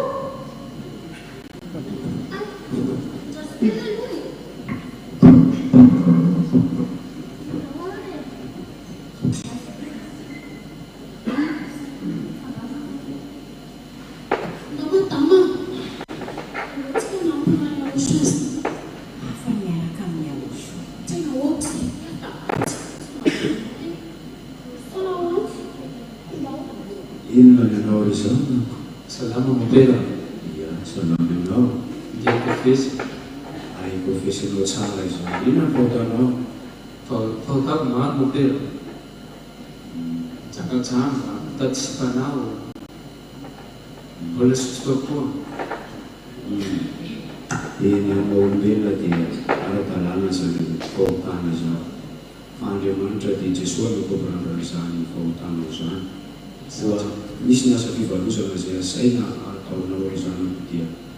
Inona ny anao ry zany? Salama mopera. Ia, salama ianao. Dia kofesy. Ay, kofesinao tsara izany. Inona ny fahotanao? Fahotako maro mopera. Jakatsanga, tatisipanao. Mbola sotsoko koa. Eny amin'ny olombelona dia ara-dalàna izany fahotana izany. Fa Andriamanitra dia Jesosy mitobirandra izany fahotana izany. Misy ny asa fivarosana izay asaina ataonao ry zanako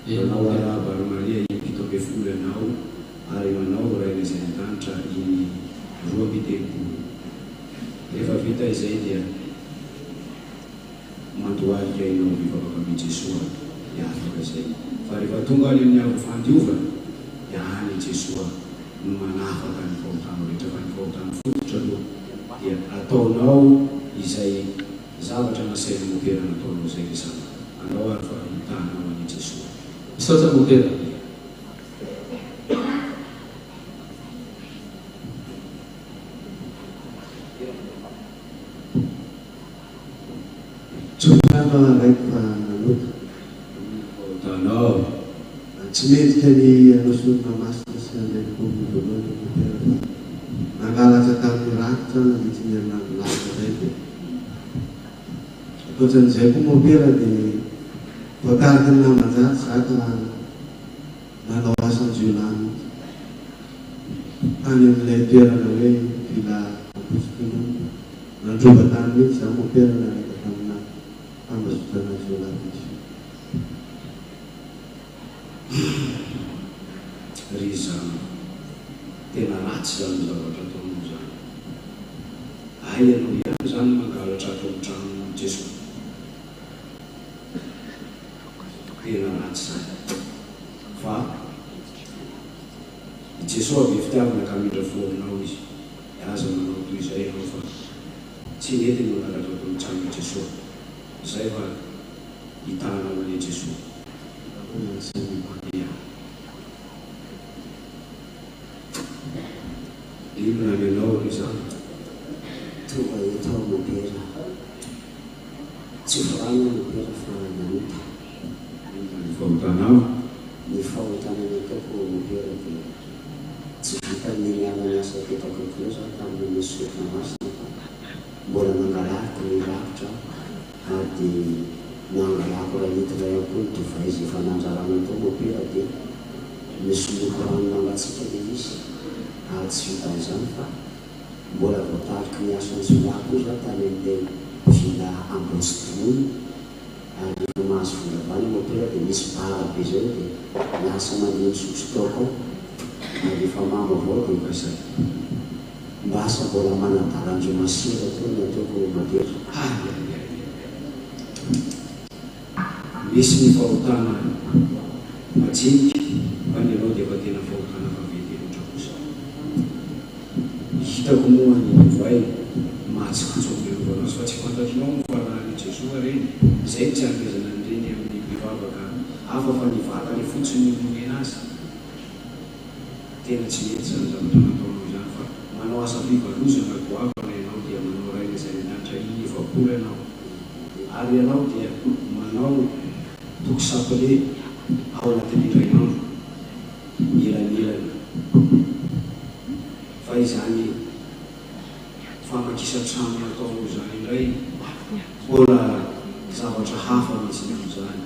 dia manao araba ary Maria impito amby folo ianao ary manao raina izay an-danitra iny 20 rehefa vita izay dia mandohalika ianao mivavaka amin'ny Jesosy dia afaka izay fa rehefa tonga any amin'ny avo fandiovana dia any Jesosy no manafaka ny fahotana rehetra fa ny fahotana fototra aloha dia ataonao izay zavatra nasaina mopera nataonao izay resana andao ary fa hitanao any Jesosy misaotra mopera tsotana raiky fa nanota fahotanaao tsy medika ny anosona masina sy andraiky voalohany mopera fa nangalatra tamin'ny rakitra nanditsy ny anandolaka zay dia ohatran'izay koa mopera dia voatariky ny namanjaty zaka nanao asan-jiolany any amin'ilay toerana hoe vila aposikino nandrova tany mihitsy za mopera nareka tamina fambazotana jiolany izy ry zany tena ratsy zany zavatra ataonao zany ay ianao ihany zany mangalatra atao an-trano Jesosy tena ratsy zany fa Jesosy avy fitiavana ka midra fo aminao izy aza manao toy izay ianao fa tsy mety ny mangalatra atao an-trano Jesosy izay fa hitanao ane Jesosy inona ny anao ry zany tonga etao mopera tsy vorana mopera fa nanota ny fahotanao ny fahotanany ataoko mopera dia tsy vita minianany asa petako kilo zany tamin'ny misy sotona masina fa mbola nangalako ny lavitra ary dia nangalako raha hitina ihany koa ny tovay izy efa nanjarana atao mopera dia misy loko rano nangatsika dia izy ary tsy vitan'izany fa mbola voatariky ny asany solako io zany tany amin'ilay vila Ambositony ary efa mahazo vola vany mopera dia misy bara be zay dia miasa mandeha misosotoko ary efa mamo avao dia kasay mba asa mbola manadalandro masira koa ny ataoko mopera misy ny fahotana majinika fa ny anao dia efa tena fahotana fa vety ohatra kosa hitako moa ny voay mahatsikotsovolonas fa tsy fantatrinao mifaran'ny Jesosy reny zay tsy amezana an'ireny amin'ny mpivavaka hafa fa ny vatany fotsiny nomena azy tena tsy mety zany zavatra nataonao zany fa manao asa fivarozana goavana ianao dia manao raina izay mianatra efapolo ianao ary ianao dia manao tokosapile ao anatin'indray andro milanilana fa izany famakisa-trano nataonao zany indray mbola zavatra hafa misy nao zany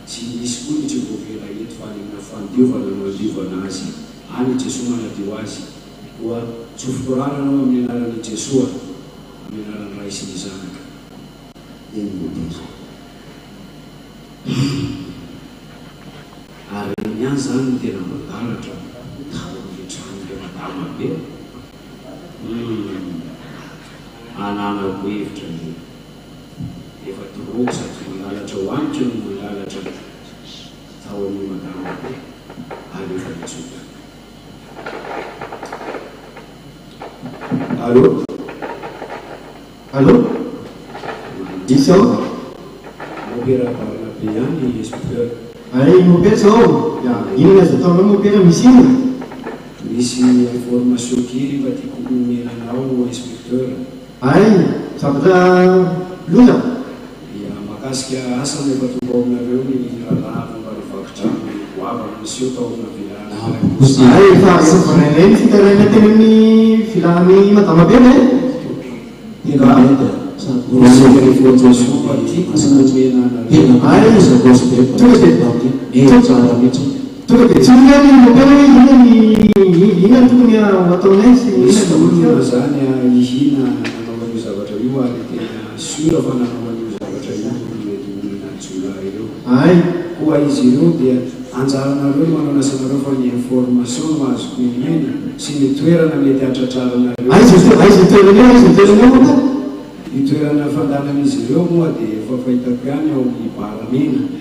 tsy misy koa ny tsy voavela eto fa nina fandiovana no andiovana azy any Jesosy manadio azy koa tsofokorananao amin'ny anaran'i Jesosy amin'ny anaran'ny Ray sy ny Zanaka ary niany zany ny tena mangalatra tamin'ny trano le madama be ananako hevitra ny efa toroko sady mangalatra ho anitra no mangalatra tao amin'ny madama be ary efa mitsoka. Allô? Allô? Iso? Mopera parla piani inspecteur. Ai, mopera sao? Ya, ini lah setahun mopera misi. Misi information kiri bati kumina nao inspecteur. Ai, sabda lusa. Ya, makasih asa me batu bau na reuni rala pada fakta waba misi tau na vila. Ai, fa lain kita lain ni filami matama bene. Tidak ada. Kurang dari informasi parti asal mena na. Ai, tuh kecilnya nih mopera ini tu punya waktu nasi. Ini rasanya ihina nama usaha yuwa kita sudah pernah nama usaha yuwa itu cula itu. Ai, kuah isiru dia anjaran lalu mana nasi naruh informasi masuk ini sini tuera namanya teater naruh. Ai situ apa? Itu yang nafadana isiru mua dia fafaitakan yang di parlemen.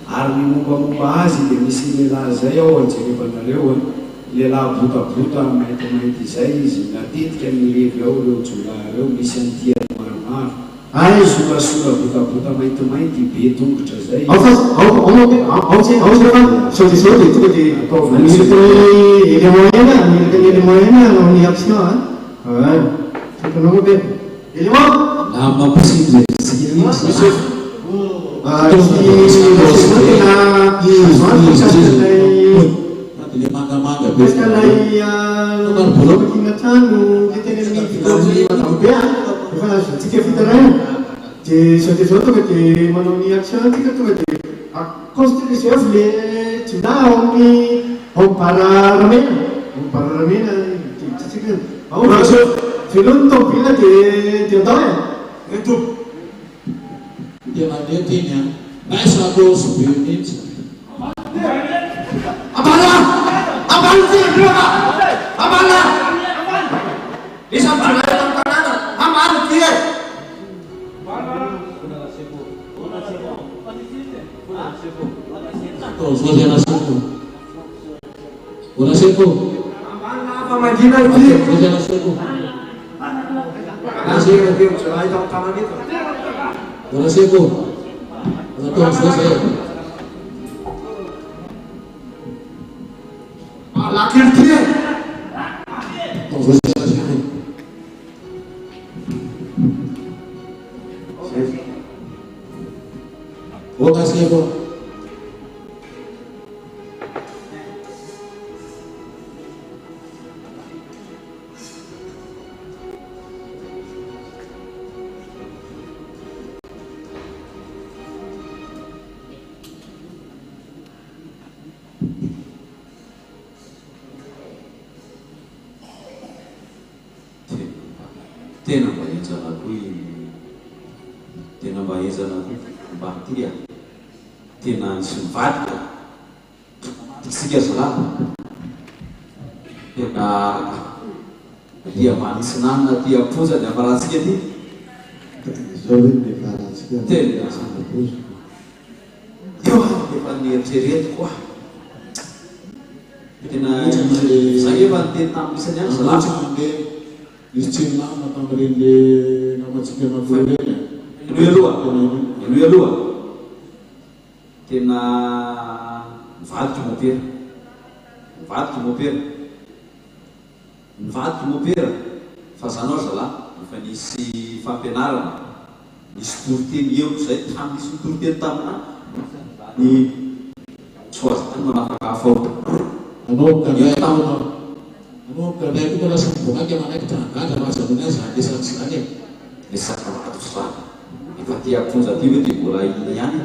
Army mumba azy dia misy lehilahy zay ao ajerevanareo lehilahy botaboota maintimainty zay izy matetika mirevy ao reo jolahy reo misy antiany maromaro Ai, solasora botaboota maintimainty be tongotra zay ao saute tonga dia anilaka ny moyen no ny action ai tokonao be élément nama possible manga-manga jika fitaran di sote-sote di menuni action jika tu di konstitusi le cina ni para ramena jika au masuk film tu bila di tahu itu dia ada tinya nice aku sebelumnya Abang sih berapa? Abang di samping dalam kanan, abang dia. Oh, sudah nasiku. Udah nasiku. Apa majina dia? Sudah nasiku. Nasiku dia cerai dalam kanan itu. Udah nasiku. Udah selesai. Laki dia. Oh, kasih aku. Tena mbaezana koy mba ty tena sy mivadika tsika zalahy tena dia manisy namina ty apoza dia afaratsika ty tena efa nieritrereto koa tena zay efa niteny tamin'isany any zalahy misy tsy namana tamin'ireny Ilo aloha tena nivadiky mopera fa zanao zala efa nisy fampianarana nisy toriteny eo zay nisy toriteny tamina ny tsy azo tany manafaka hafa anao kanay koa lasa mibonaka manaiky tanaganda mazanony azy andesany tsy zany le sakamato zany efa ty aponja ty hoe ty mbola iny ihany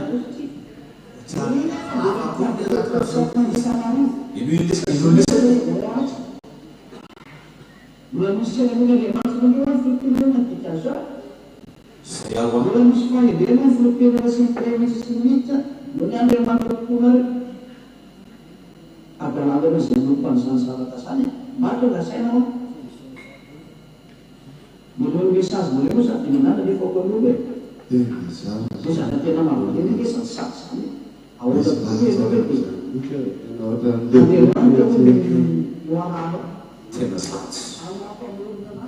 tena satsy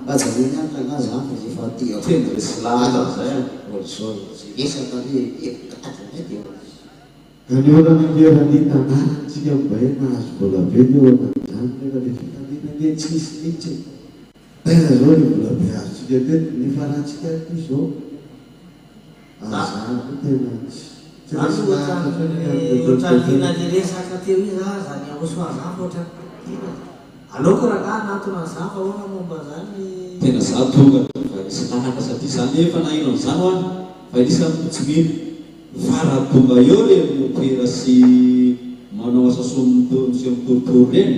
azaniny any tanazy any fa efa ty tena le silata zay esaka hoe ekadany dia Kaniorana ny tanànatsika mbahe nahazo vola be ny eo an'izany nefa le fitanina tsisy mihitsy tena zao ny vola be azotsika teto ny farantsika ty zao azany tena ohatrahina ny resaka teo i za zany aosoa zafa ohatra aleoko raha anatona zafa hoana momba zany tena za tonga silahaka satria zany efa nahino an'izany ho any fa inisany tsy mino fa raha tonga eo le mopera sy manao asa sy mitoritory reny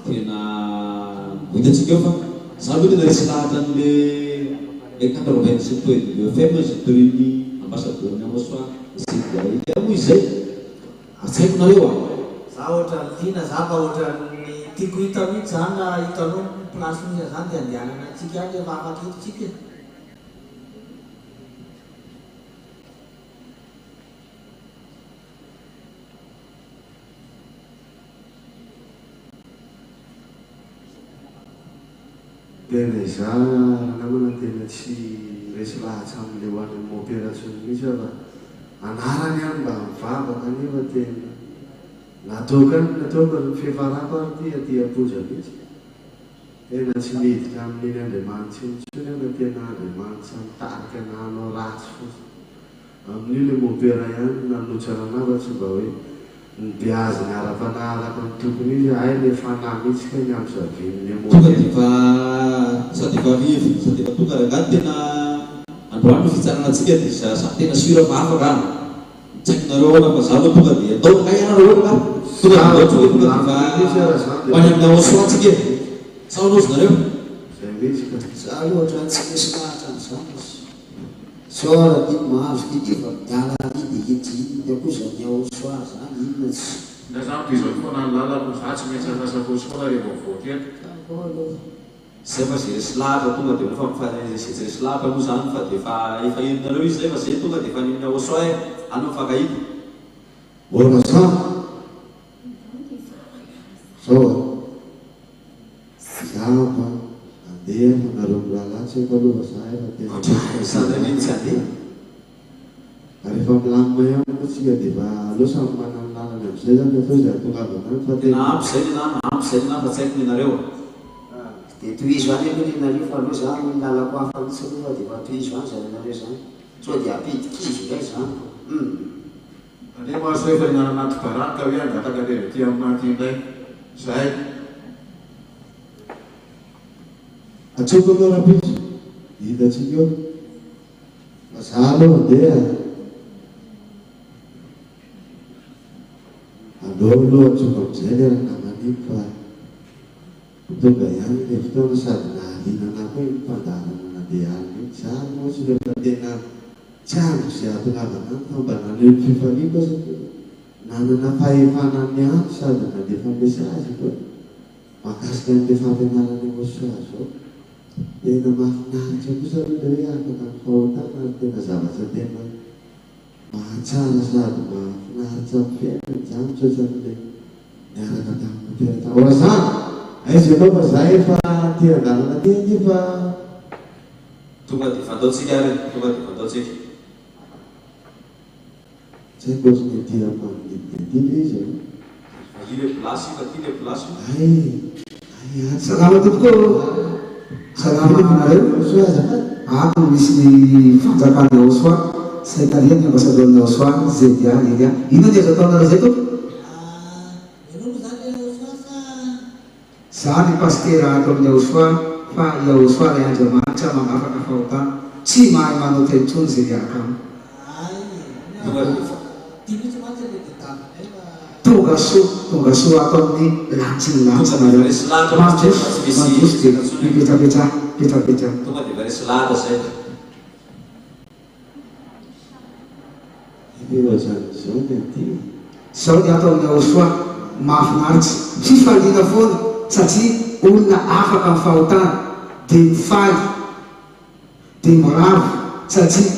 tena hitatsika eo fa za aloha tena resy lahatra an'le 87 FM zay toyny ambassadeur ny Amosoa zay moa izay atsaiko nareo a za ohatra tina za fa ohatra ny tiako hita mihitsy zany hitanao place misy zany dia andehanana atsika any efa afaka hitotsika tena za namana tena tsy resy lahatsa am'le hoan'ny opération mihitsy fa anarany any mba mivavaka nefa tena nataoko ny fihefarako ary ty aty apoja mihitsy tena tsy midika amin'iny andriamanitra iny tsy nefa tena andriamanitra mitarika nanao ratsy fotsy amin'iny le opéra ihany nanotsaranafa tsy mba hoe nibiazy ny ara-panaharaka ny tokony izy ay le fanahy mihitsy ka ny amzavin'ny tonga defa sady efa rivo sady efa tonga raha tena androany fitsaranatsika dia za tena sura fa afaka any mitsakinareo ana fa za aloha tonga dia atao kay anareo ka tonga tonga defa ho any amin'ny Amosoatsika sa onozinareo zay mihitsy ka za aloha ohatra tsy misy lahatra n'izany sora ty mahazo ty dia fa miala ty dia hity dia koa zany Amosoa zany inona tsy na zany toizao foana ny lalako za tsy maintsy anasako soana rehefa voatery zay fa zay resy lahatra tonga dia zay tsy resy lahatra moa zany fa defa efa eninareo izy zay fa zay tonga dia efa nin'ny Amosoa any mifankahita orana sa zao zava andeha fanareo milalatsy efa aloha za efa tena zany mihitsy andeha rehefa milamina ihany moatsika dia fa aleo samy manana lalana am'izay zany atao zay atongavana fa tena ampy zay ny nama fa tsy haiko ninareo dia tohizo any aloha ninareo fa aloha zany lalako hafa mihitsy aloha dia fa tohizo any zany nareo zany so dia apitikizy ndray zany ane mahaso efa inananaty baraka hoe angataka le ty aminaty indray zay atsoko aloha rapitry hitatsika eo fa za aloha andeha aleo aloha atsoko am'izay le raha namaniny fa tonga ihany le fotoana sady nahalinana koa mpandarana nandeha any mihitsy za moatsy rehefa tena tsy andro zay atongavana any fa mba naneo fifaliako satria nanana fahefanany any sady nandefa mesazy koa mahakasika n'le fampianarany Amosoa zao tena mahafinaritra kosa aloha le hoe afaka ny fahotana ary tena zavatra tena mahatsara sady mahafinaritra amin'ny fiainana zany tsoatran'le niaraka tamin'ny opéra ora zany aizy anao fa za efa ty andalana ty efa tonga dia fantaontsika ary tonga dia fantaontsika tsy haiko ozy dia manodididina izy fa ile plasy fa ty le plasy salama tokoa salama ako misy ny fanjakana Osoa secrétaire ambassadeur Osoa zay dia ino ny azo ataonareo zay to za ny pasteur ato amin'ny Osoa fa i Osoa ilay Andriamanitra mamafaka fahotana tsy mahay manao taintsony zay miaraka aminy tonga soa ato amin'ny lantsy ny lantsy nareo mandosy dia mipetrapetra tonga dia varesy lata zay zao ny ato amin'ny Osoa mahafinaritsy fifaliana foana satria olona afaka amin'ny fahotana dia mifaly dia miravo satria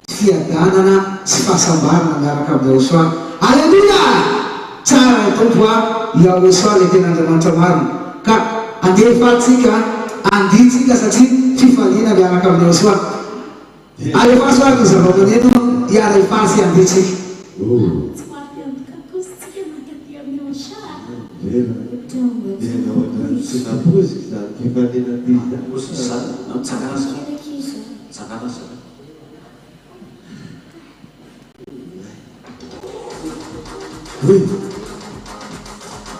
fiadanana sy fahasambarana miaraka amin'ny Osoa. Aleluia! Tsara tompo ia Osoa le tena Andriamanitra marina ka andefatsika anditsika satria fifaliana miaraka amin'ny Osoa. Alefaso aby zava-maneno iarefasy anditsika.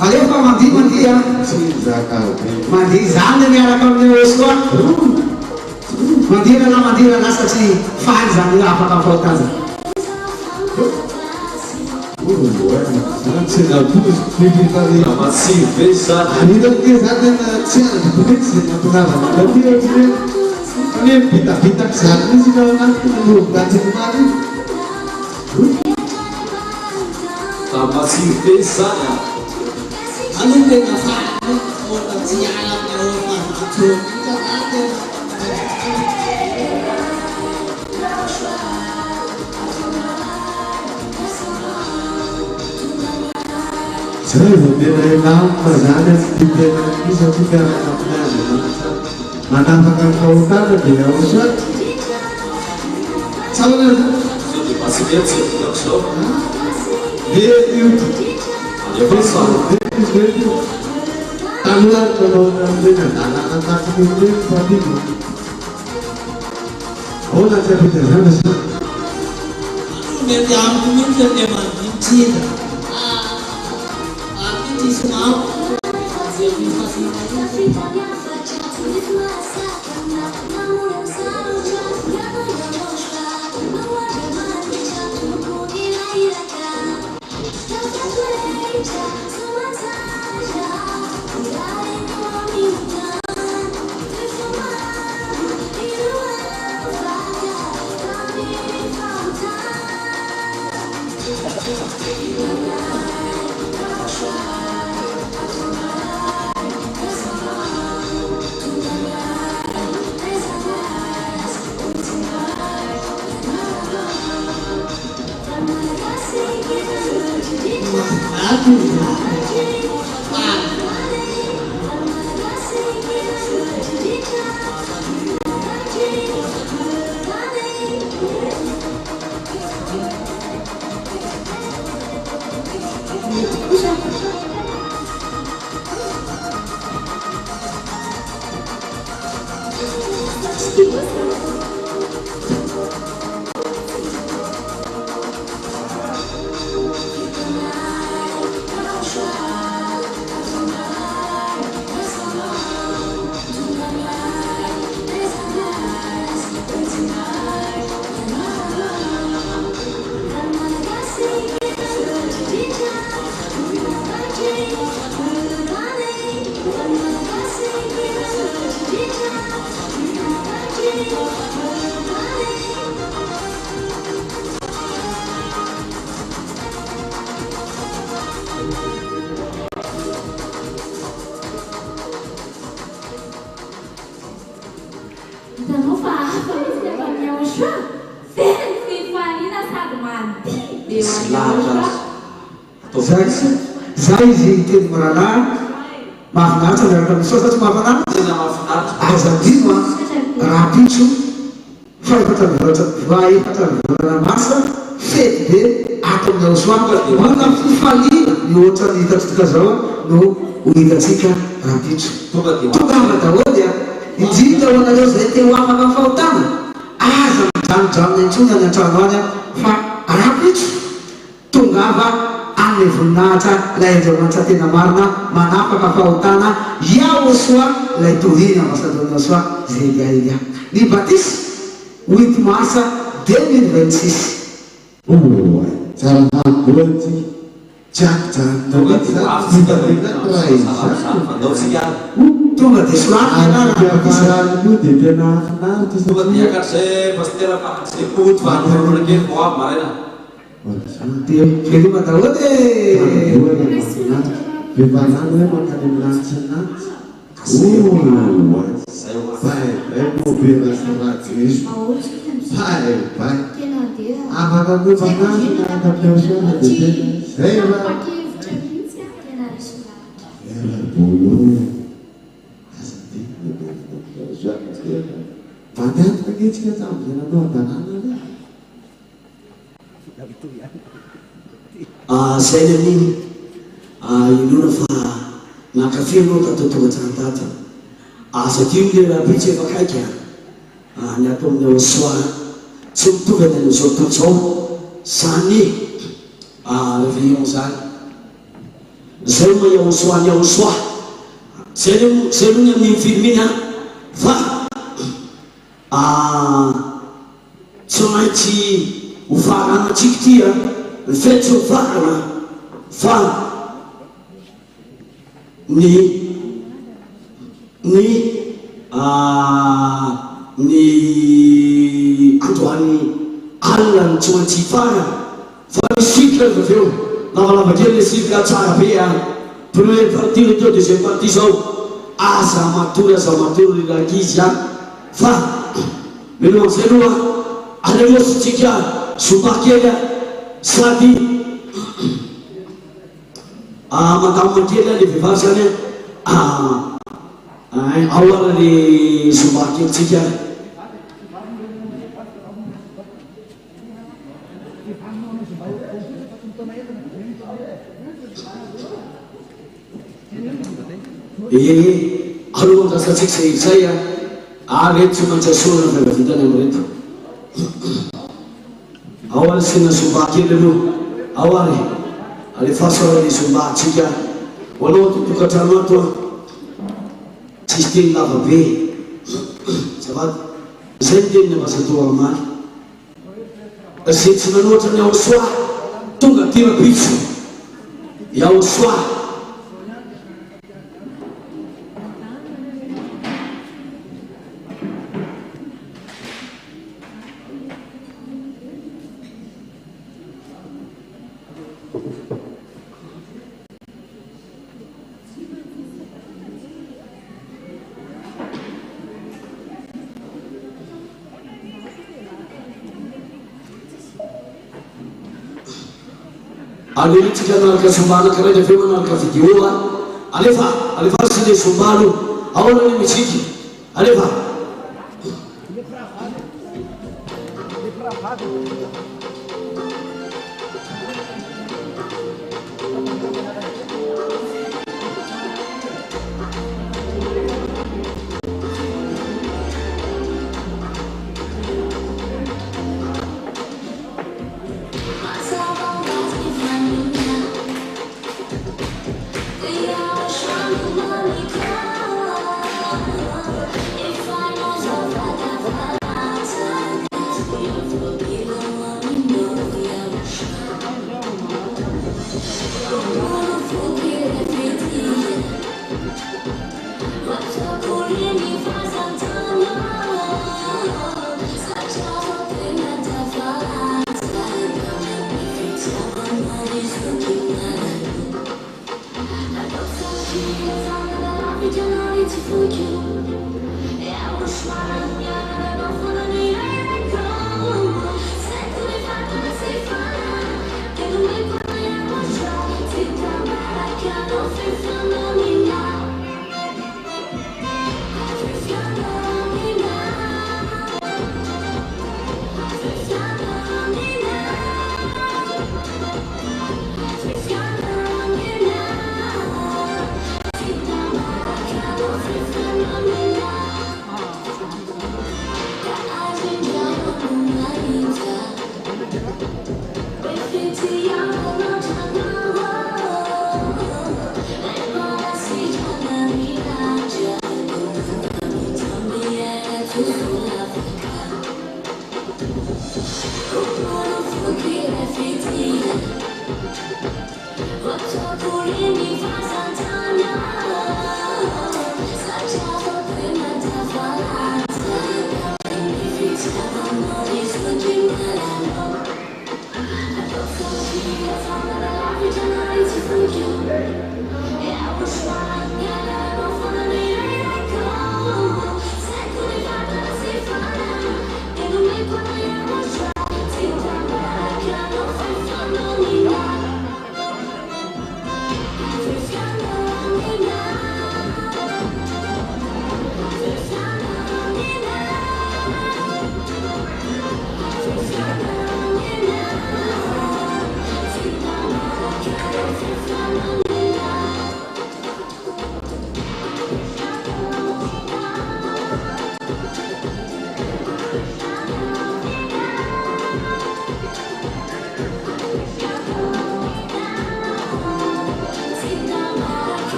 Alefa mandi zany miaraka amin'ny Osoa mandirana satria faly zany afaka mifahotana Saya berenang berzana di dalam kisah tiga menambahkan kautan dia usah. Saudara, dia itu tamuan kalau dengan anak-anak itu tadi. Oh, nanti kita sana sih. Nanti aku minta dia mandi cinta. Semua Zay izy teny marana mahafinaritra miaraka amin'ny Soa satria mahafinaritra aza dino rapitso faefatana masa fety be ato amin'ny aosoanga mana fifaliana ny ohatra ny hitatsika zao no hohitatsika rapitso tongamba daholy a indrindra ho anareo zay te hoamana fahotana aza mijanojamony antsony any an-trano any a fa rapitso tongava amin'ny voninahitra ilay Andriamanitra tena marina manapaka fahotana Yahoshua ilay tohina ambassadeur Yahoshua zay dia ny batisy 8 mars 2026. Cara hamboaty tonga de soarana de tena akatizay pasteur pakatizay poto vahatonake voa maraina veloma daholo vevanany hoe mankany amin'lanitra anaty afaka koevanany akapiaosana de tena zay raha vandiantoka angetsika tamizay nanao an-tanàna zay ny amin'iny inona fa nankafy anao tatotongantranotata satria le rapitsy efa kaiky ny atao amin'ny Yahoshua tsy mitovy any amin'izao tontolo zao zany réveillon zany zay ma Yahoshua ny Yahoshua zay aloha ny amin'ny film iny fa tsy maintsy hofarana atsika ty ny fety tsy hofarana fa ny androany alina ny tsy maintsy hifarana fa misika aveo lavalava kely le sika tsara be première partie le teo deuxième partie zao aza matory rakizy fa melo am'izay aloha aleositsika zomba kely sady mandamina kely le vehivavy zany aoara le zomba kelytsika aloha andrasatsika zay reto tsy maintsy asorana fiavavitany amreto aoary sina zomba kely aloha aoary alefasoara le zomba tsika hoanao totokatrano ato tsisy teny lava be zavady zay nyteniny ambassadeur amaly zay tsy nanoatra ny Yahoshua tonga ty rapitso Yahoshua alelitsika anaraka zombana karaika aveo manaraka video alefa sy le zomba aloha ahoana le musique alefa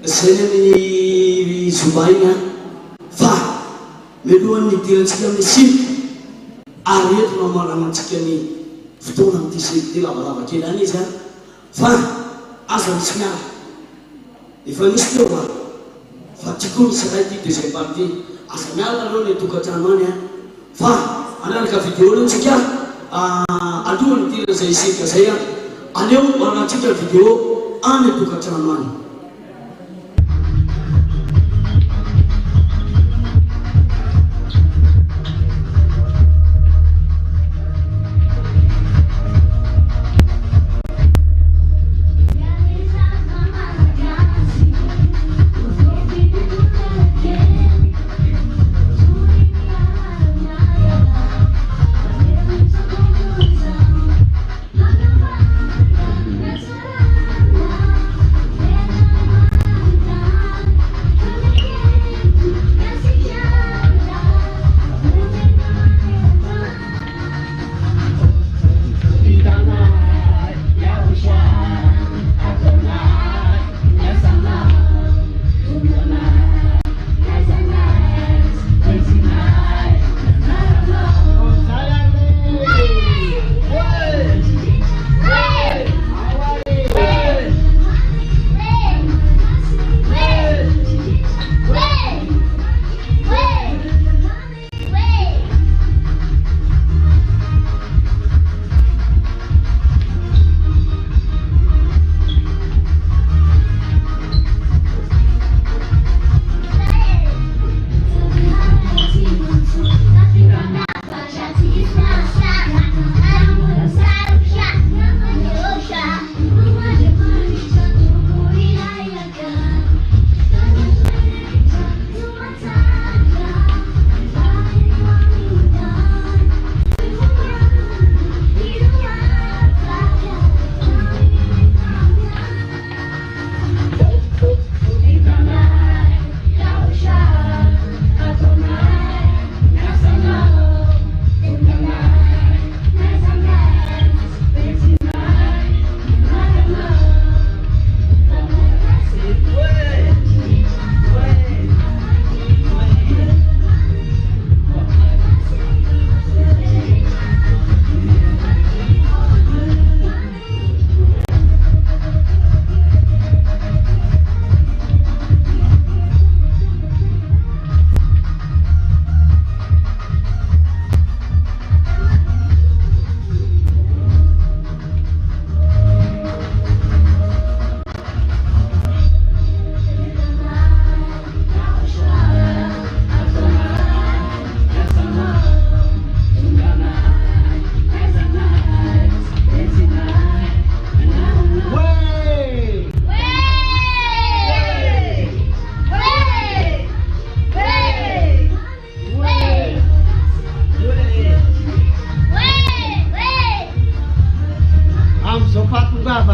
Senani Zubaina fa melohan'ny idirantsika amin'ny simy ary entina manamantsika ny fotoana amin'ny tisety lavalava kely any izy fa aza misy miara efa misy teo fa tiako misy ray ty deuxième partie aza miara aloha ny tokantrano any fa anaraka vidéo antsika alohan'ny idirana zay isika zay aneo manatsika vidéo any tokantrano any. Yeah.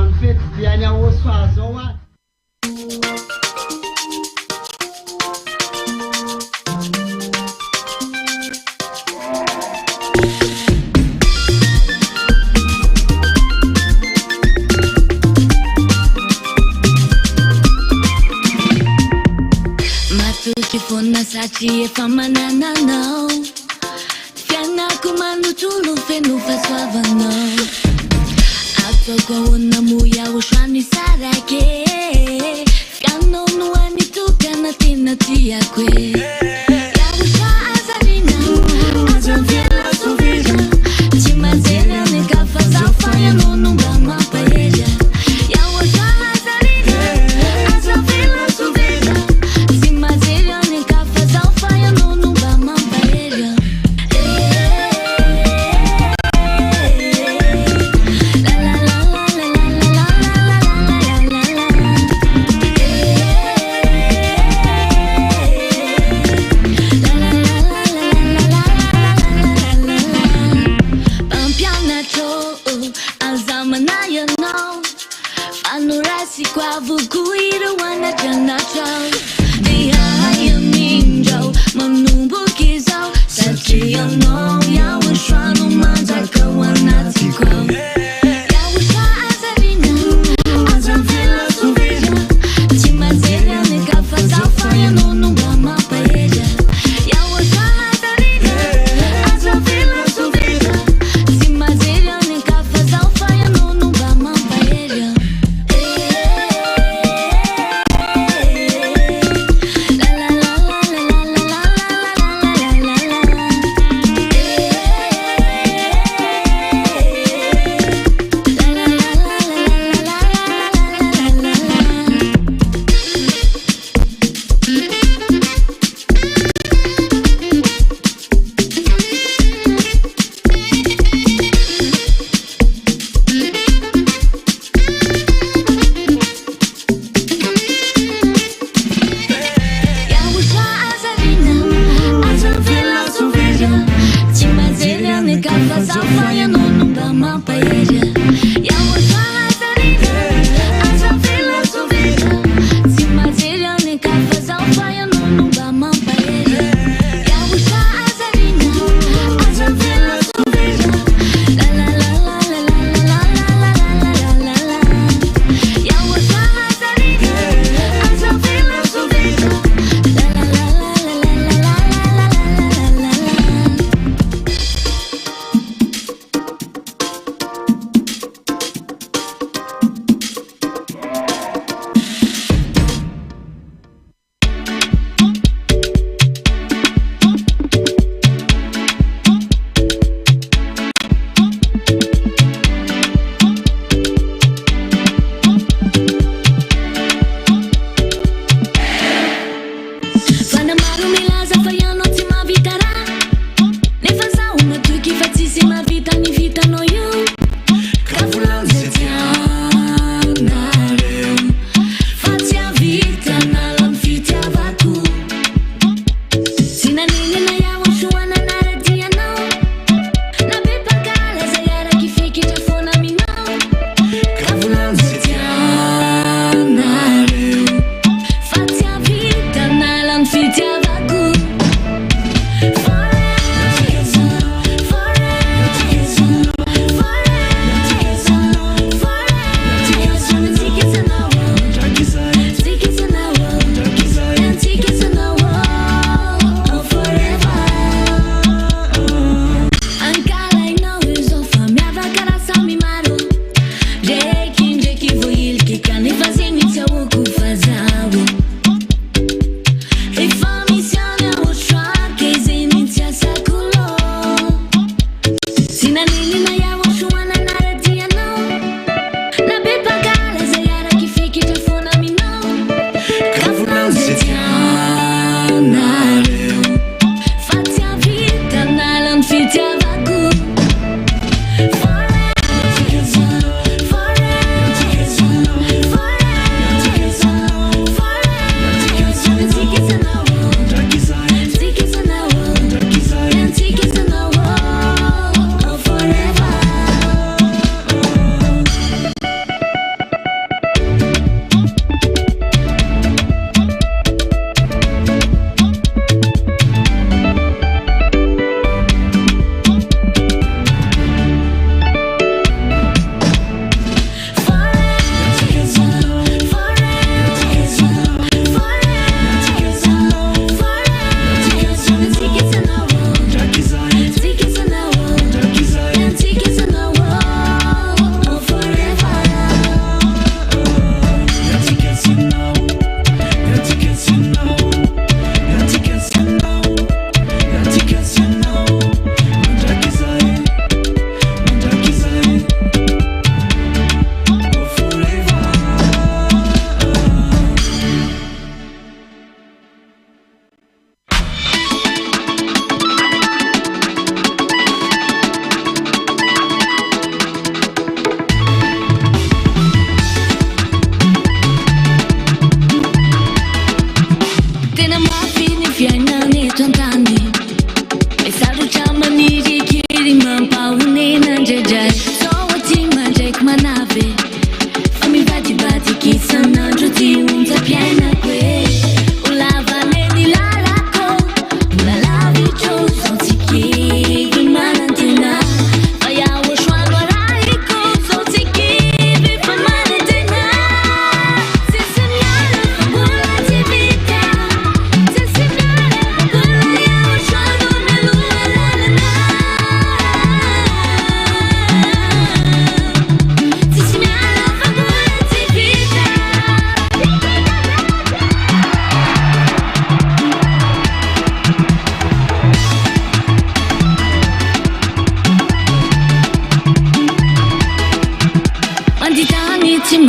ny fety diany aosoa zao a Fona sati efa manananao Fianako manotolo feno fahasoavanao Ataoko ahoana moya otrano isarake Fianao no anitokana tena tiako e Iahotra azarina azavela sovera Tsy manjely aneka fa zaho fa ianao no mba mampaela Iahotra azarina azavela sovera Tsy manjely aneka fa zaho fa ianao no mba mampaela Kwa vuku iro wana jana chao Di haya minjao Manumbuki zao Sachi ya no Ya washwano manjaka wanati kwao Ya washwa azarina Azavela suvira Chimazela nekafa Zaufa ya nono Bama paella Ya washwa azarina Azavela suvira Chimazela nekafa Zaufa ya nono Bama paella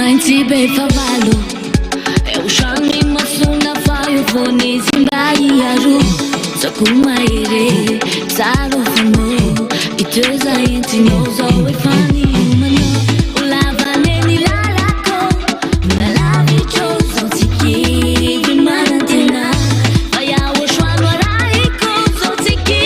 maintsy be favalo eu chame masuna faio fone zimbai aru sakuma ire salo famo iteza intinozo e fani humano ulava neni lalako la lavi chozo tiki vimanantena faya wo shwano raiko zo tiki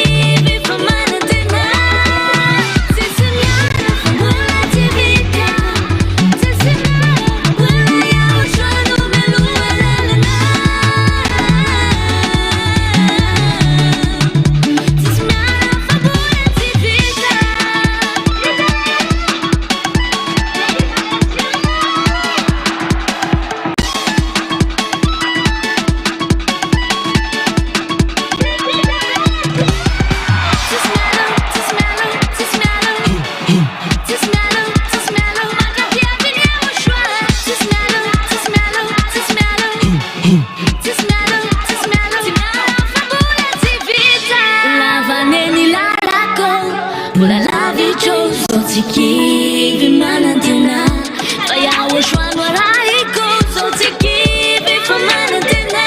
vimanantena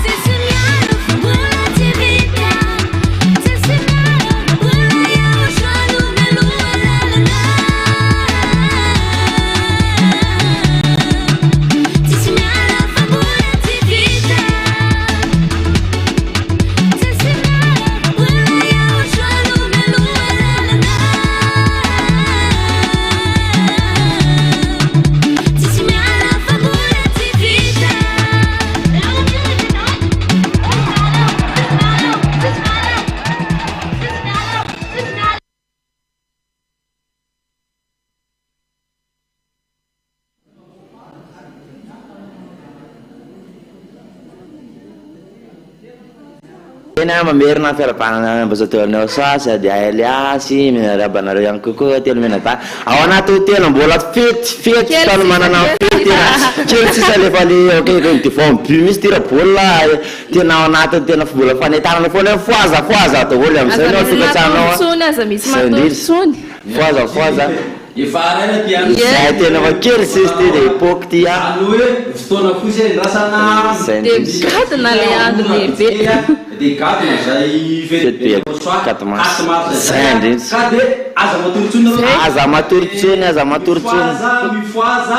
sisinyana fangula tivika sisinyana wala ya wo shwano melua lalana Tena mamerina fiarabanana ambazatoanao sasy dia Eliasy miarabanareo ihany kokoa telo menata ao anaty hotely mbola fety tano manana fety kely tsisa lefa le ok defa bu misy tira bola tena ao anaty tena mbola fanetanana foana foaza daholo amin'izay anao tokantranao foaza zay tena fa kely sisy ty de époque ty a fotoana fotsy ndrasana gadona le andro lehibe de gadona zay fety quatre mars zay ndrindry ka de aza matoritsony mifoaza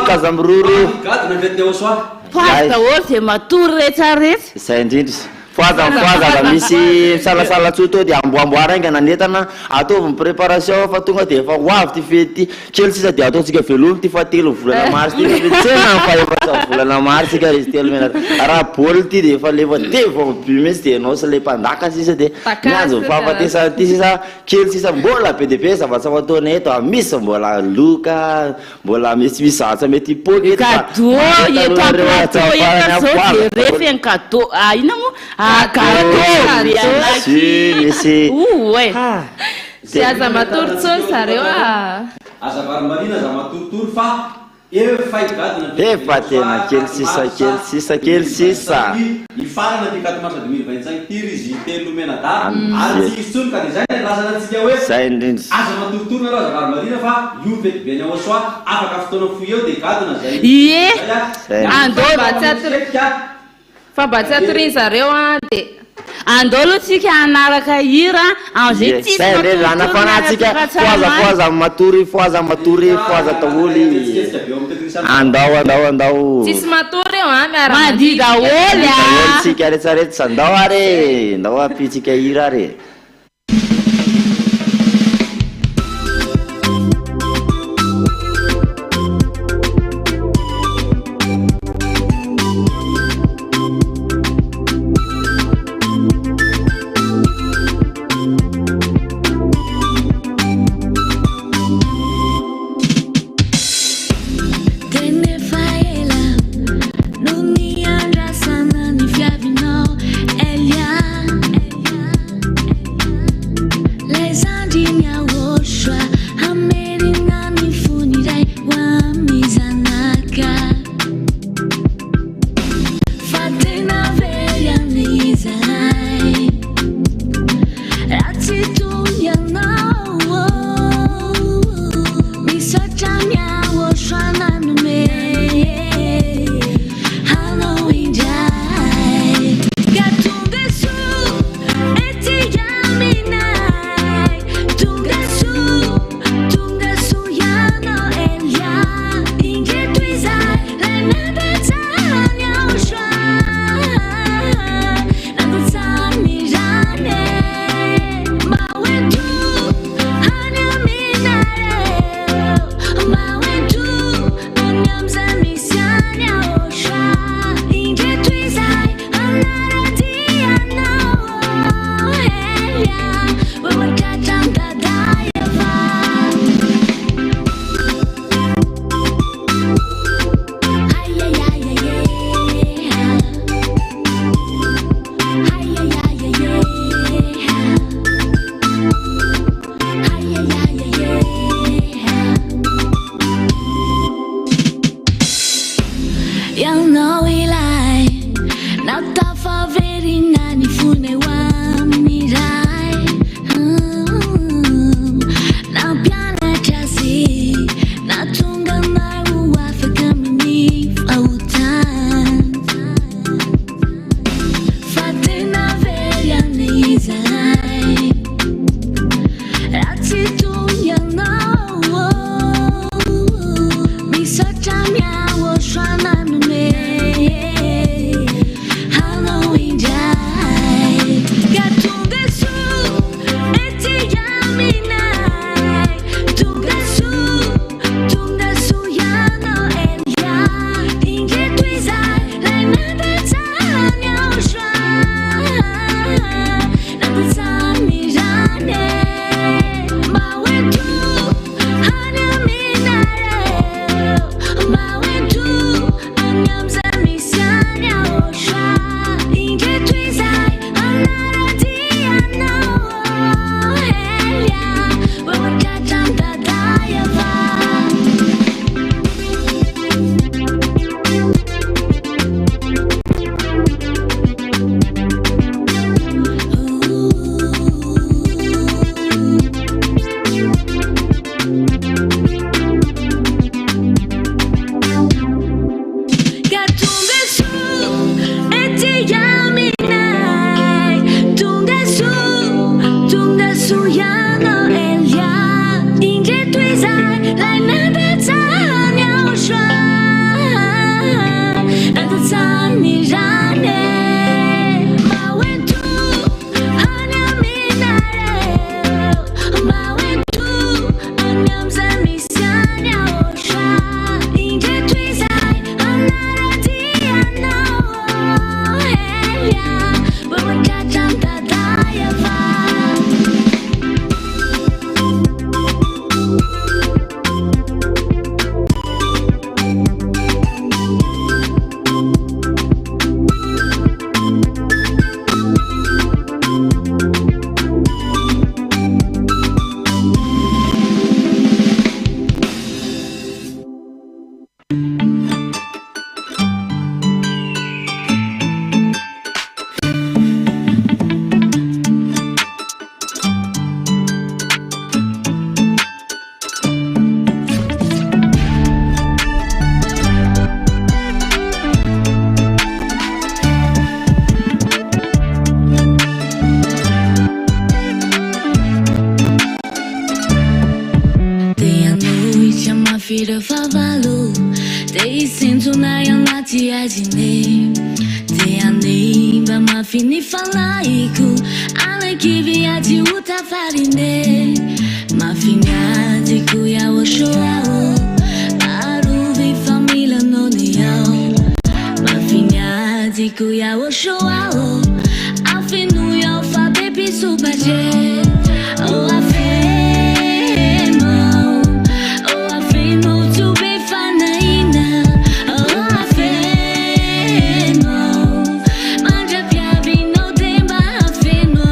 kazamururu gadona fety ao soa poazy daholo de matory rehetrarehetra zay ndrindry foaza misy misalasala tsoto dia amboamboara inga nanetana ataovy préparation fa tonga dia efa hoavy ty fety kely sisa dia ataontsika velomy ty fa telo volana mars ty tsena faefatra volana mars ika izy telo menatra raha boly ty dia efa lefa defa bu misy dia anao sy le mpandaka sisa dia miazo fahafatesa ty sisa kely sisa mbola be de be zava-tsy fataona eto misy mbola loka mbola misy zatsa mety hipoky cadeau eto amplateau de refy cadeau ina mo sy aza matoritsony zareo aza varimarina aza matoritory fa efa igadona efa tena kely sisa ifarana ty 4 mars 2025 tiry izy telo menada ary tsy isy tsony ka de zay lasana antsika hoe zay ndrindry aza matoritory nareo aza varimarina fa io fety be ny ao soa afaka fotoana foy eo de gadona zay fa mba tsy atoriny zareo de andolo tsika anaraka hira amizay tsisanafanaatsika foaza matory foaza taholy andao tsisy matory eo madi daholy tsika retsaretsa andao are andao apitsika hira are yang no ilai na tafaverina ni fune wa mirai na piana chasi na tunga mai wa fakamini fautan fatina veria ni zai rati tu yang no mi sachamia wo shana no me Halloween day gatunga su eti yaminai tunga su ya no elia inge tuizai lai nada tanya oshwa nada tami rane mawetu hanya minare mawetu anyam zamisanya oshwa inge tuizai anara dia no elia wewe katanda daya va gatunga su eti yaminai tunga su ya no elia inge tuizai lai nada tanya oshwa nada tani rane mawetu hanya minare mawetu anyam zamisanya oshwa inge tuizai anara dia no elia wewe katanda daya va Tem a noite, a uma feira favalo. Tem cinto na yamati ajine. Tem a nimba, ma fini falaiku. Ale que viati uta farine. Ma finiati kuya o shoao. Aruvi família no niao. Ma finiati kuya o shoao. Afinu ya fa baby subaje. Oh afemo. Oh afemo to be fanaina. Oh afemo. Manja piavi no temba afemo.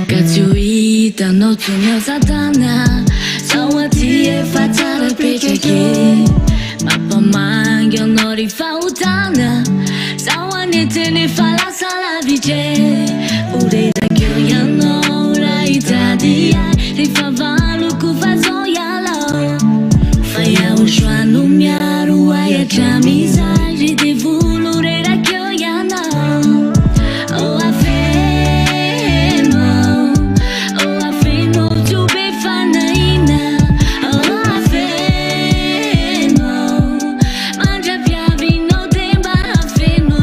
Gratuita no tunel satana. Sawati e fatara pecheke. Mapa mangyo no rifautana. Sawanete ne fala sala vice. Ureida kyo ya no raita dia. Rifavalo kufazo yalo. Faya ushwa no miaru aya chamisa. Jide vulu ureida kyo ya no. Oh afemo. Oh afemo to be fanaina. Oh afemo. Manja piavi no temba afemo.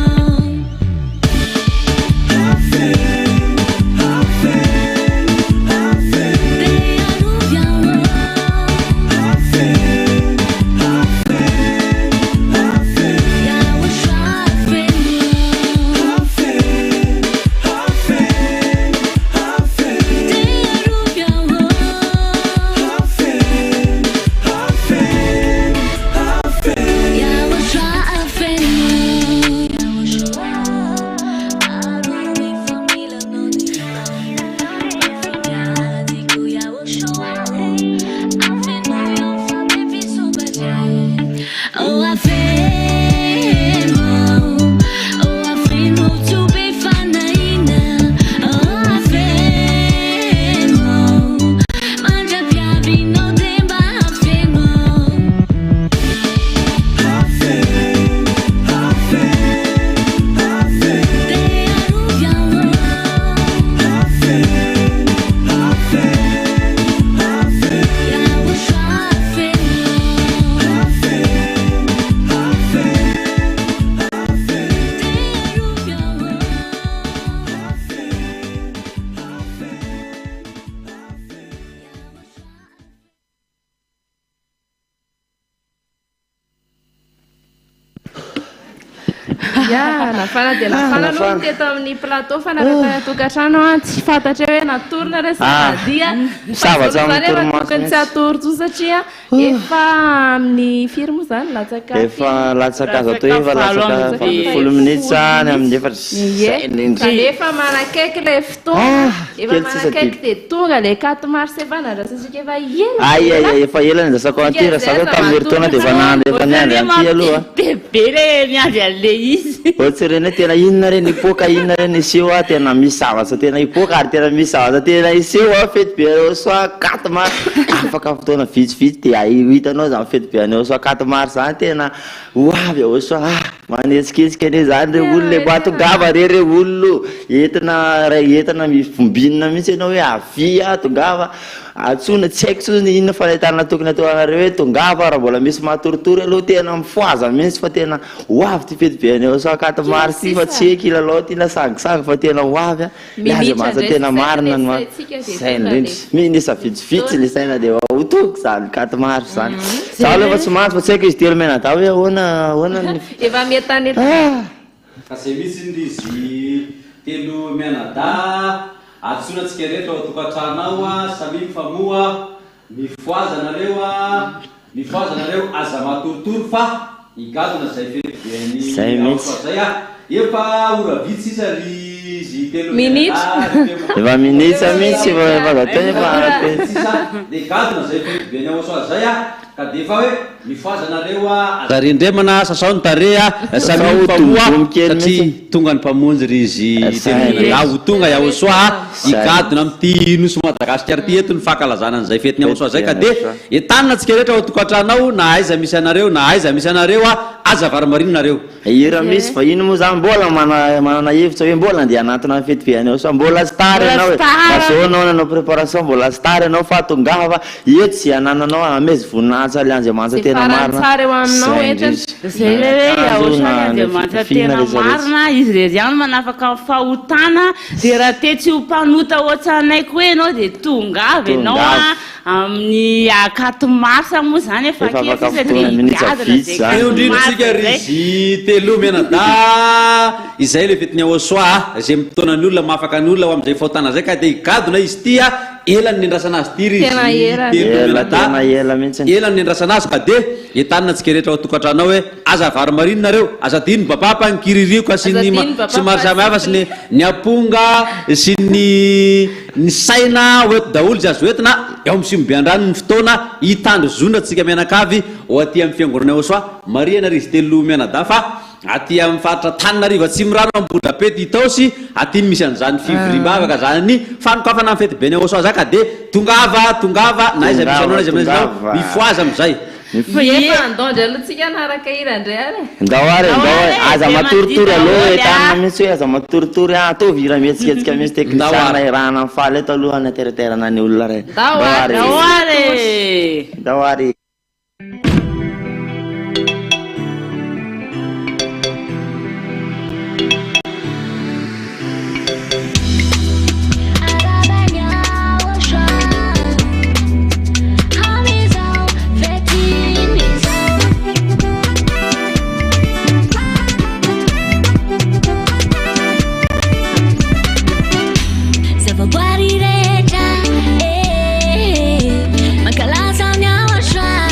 Ya, nafana dia nafana aloha teto amin'ny plateau fa naraka tokantrano tsy fantatra hoe natorona resaka dia Zavatra amin'ny tokony toromaso tsy atory tso satria efa amin'ny firy moa zany latsaka efa latsaka azo atao efa latsaka 10 minutes any amin'ny efatra efa manakaiky le fotoana efa manakaiky dia tonga le 4 mars efa nadrasasika efa ela efa ela ny dasako antyra sa tamin'ny herintaona dia efa nandro efa niandry anty aloha bebe le miandry an'le izy ohatsy reny tena inona reny ipoka inona reny iseho a tena misy zavatra tena ipoka ary tena misy zavatra tena iseho a fety be anao soa 4 mars afaka fotoana vitsivitsy dia hitanao zany fety be anao soa 4 mars zany tena hoavy ao soa manetsiketsika ane zany re olona le batongava re olona entina mivombinina mihitsy ianao hoe avia tongava atsona tsy haiko tsony inona fahitana tokony atao anareo hoe tongava raha mbola misy matoritory aloha tena mifoaza mihitsy fa tena hoavy ty fety be anao soa 4 mars ty fa tsy heky ilalao ty na sangisangy fa tena hoavy laza masa tena marina no saina indrindry minisa vitsivitsy le saina dia hotoko zany 4 mars zany za aloha fa tsy mahazo fa tsy haiko izy telo mena da hoe ahoana efa metany kasi misy indrizy telo mianada atsonatsika rehetra ao tokantranao samy mifamoa mifoaza nareo aza matoritory fa igadona zay fety be zay efa ora vitsy isa ry telo efa minitra mihitsy efa gatao efa de gadona zay fety be ny ao soa zay ka de fa hoe mifoaza nareo zarendremana sasao ny tarea samy mifamoa satria tonga ny mpamonjy ry izy telo tonga ao soa igadona amty nosy Madagasikara ty eto ny fankalazana an'izay fety ny ao soa zay ka de entanina tsika rehetra ao tokantranao na aiza misy anareo aza varamarinina nareo ira misy fa ino moa zany mbola manana hevitra hoe mbola andeha anatina fety be anao soa mbola star ianao hoe azao anao nanao préparation mbola star ianao fa tongava eto sy anananao amezy voninahitsy Andriamanitra tena marina zay le hoe aotrany Andriamanitra tena marina izy rery ihany manafaka fahotana dia raha tetsy ho mpanota ohatranayko hoe ianao dia tongava ianao amin'ny 4 mars moa zany efa kefisadrindritsika ry telo menada izay le fetiny ao soa zay mitoana ny olona mahafaka ny olona ao amin'izay fahotana zay ka dia igadona izy tya elany nendrasana azy ty ry elany nendrasana azy ka dia entanina tsika rehetra ao tokantranao hoe aza varomariny nareo aza dino bapapa ny kiririoka sy maro samihafa sy ny aponga sy ny saina oeto daolo zy azo oetina eo amin'ny simbiandrano ny fotoana hitandro zona tsika mianakavy o aty amin'ny fiangonana ao soa mariana ry izy telo mianada fa aty amin'ny faritra Tananarivo atsimo rano ambodapety hitaosy aty misy an'izany fivorimbavaka zany fanokafana amin'ny fety be ny ao soa zaka de tongava na iza misy anao na iza misy mifoaza am'izay ndao ary aza matoritory aloha etanina mihitsy hoe aza matoritory atovy ira mihetsiketsika mihitsy teknisana irahana amin'ny faly eto aloha nateriterana ny olona re ndao ary Makala sa nyawa shwa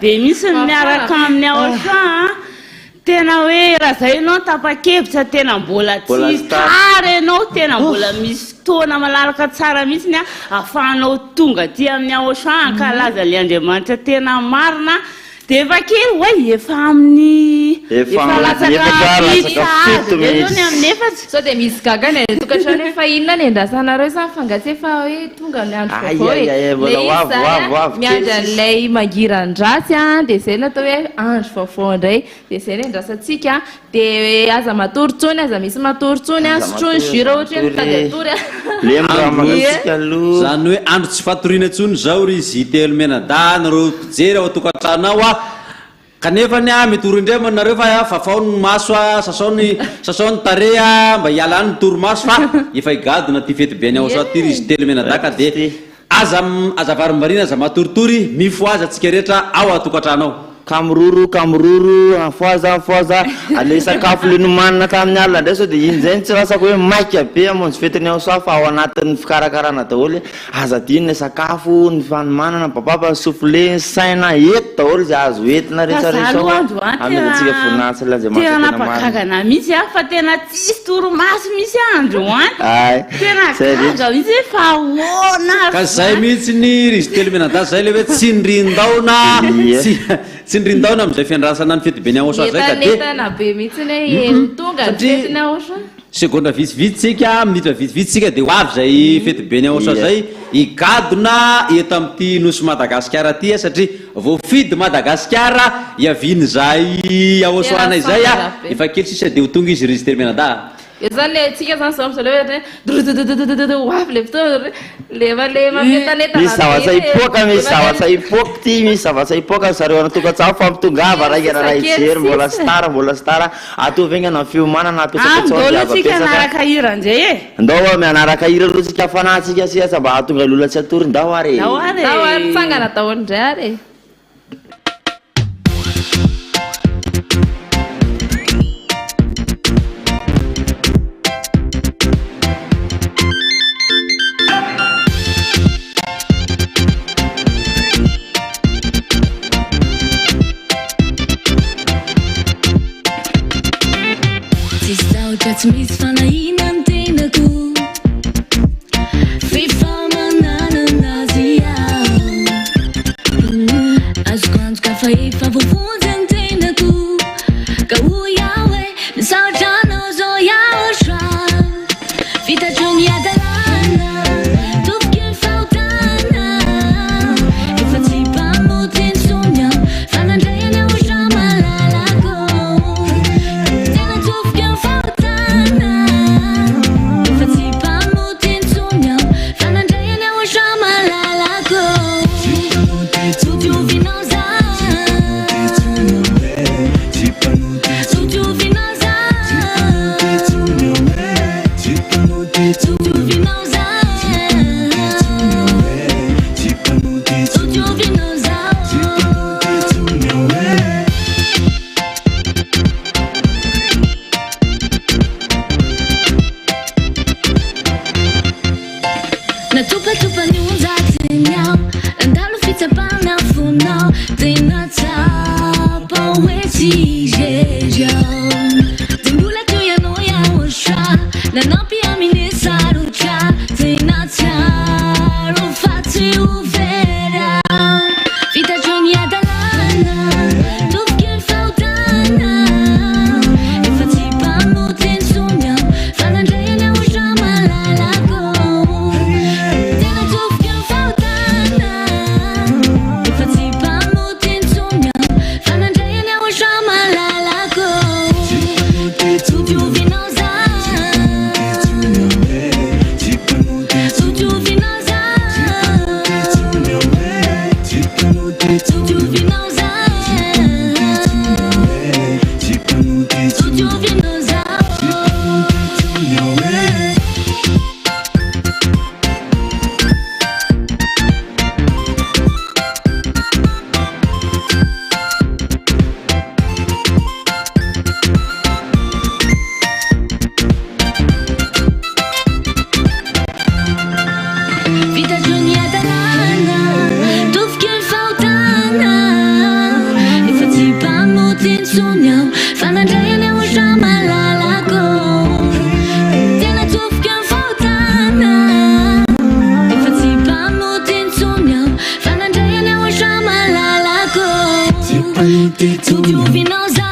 be misy ny miaraka amin'ny aotra tena hoe raha zay ianao tapa-kevitra tena mbola tsy tara ianao tena mbola misy fotoana malalaka tsara mihitsy ny ahafahanao tonga ty amin'ny aotra ankalaza le Andriamanitra tena marina dia efa kely hoe efa amin'ny efa latsaka so dia misy gaga ny tokantrano efa inona ny endrasanareo sa fangatsy efa hoe tonga ny andro vaovao miandry an'ilay mangiran-dratsy dia zay natao hoe andro vaovao indray dia zay ny endrasantsika dia aza matoritsony aza misy matoritsony sotrony jura ohatra hoe mitady atory zany hoe andro tsy fatoriana ntsony zao ry izy telo menada nareo mpijery ao atokantranao kanefa ny mitory indray manareo fa fafao ny maso sasao ny tare mba hiala any mitory maso fa efa higadona ty fety be any ao sao ty ry izy telo menadaka dia aza varimbarina aza matoritory mifo azy atsika rehetra ao atokantranao kamroro foaza ale sakafo le nomanina tamin'ny alina ndray sao dia iny zay tsy rasako hoe maika be amonjy fetiny ao sao fa ao anatin'ny fikarakarana daholo aza diny ny sakafo ny fanomanana papapa soufflé saina eto daholo zay azo entina rehetrarehetra amintsika voninahitsy tena napakagana mihitsy fa tena tsisy toromaso misy androany tena gaga mihitsy fa ahoana ka zay mihitsy ny ry izy telo menada zay le hoe tsy nrindaona tsy nrindaona amin'izay fiandrasana ny fety be ny aotra zay ka dia be mihitsy ny tonga ny fety ny aotra segonda vitsivitsitsika minitra vitsivitsitsika dia ho avy zay fety be ny aotra zay higadona eto amin'ity nosy Madagasikara ty satria voafidy Madagasikara hiaviny zay aosoanay zay efa kely sisa dia ho tonga izy ry izy telo menada zany le tsika zany sao am'zay le hoavy le fotoana lema metaneta misy zava-tsaipoka misy zava-tsaipoka ty misy zava-tsaipoka zareo anatokatsao fa mitongava raika raha ijery mbola stara atovy engany amin'ny fiomanana apetsakatsika hira ndray e ndao mianaraka hira aloha tsika afanatsika siasa mba hahatonga lola tsy atory ndao are mitsangana daholo ndray are Tsy misy fanahina ny tenako fifamanana anazy azoko antoka fa efa voavonjy ny tenako ka ho iaho hoe misaotra anao zao iahotra fitatro ny adalana tofiky ny fahotana efa tsy mpamoty ny somia fanandray ny ahotra malalako tena tofiky ny fahotana Natupa nyunza tinyao Andalo fitsapana funao Tena tapa wetije 久，等不来就要诺要我耍，难道必要明天撒入茶？最那恰如发起无非的，非他就你爱的烂的，都给否定的，一发起把目天出鸟，反正这一年我耍满来拉钩，但那都给否定的，一发起把目天出鸟，反正这一年我耍满来拉钩，出去无非闹啥。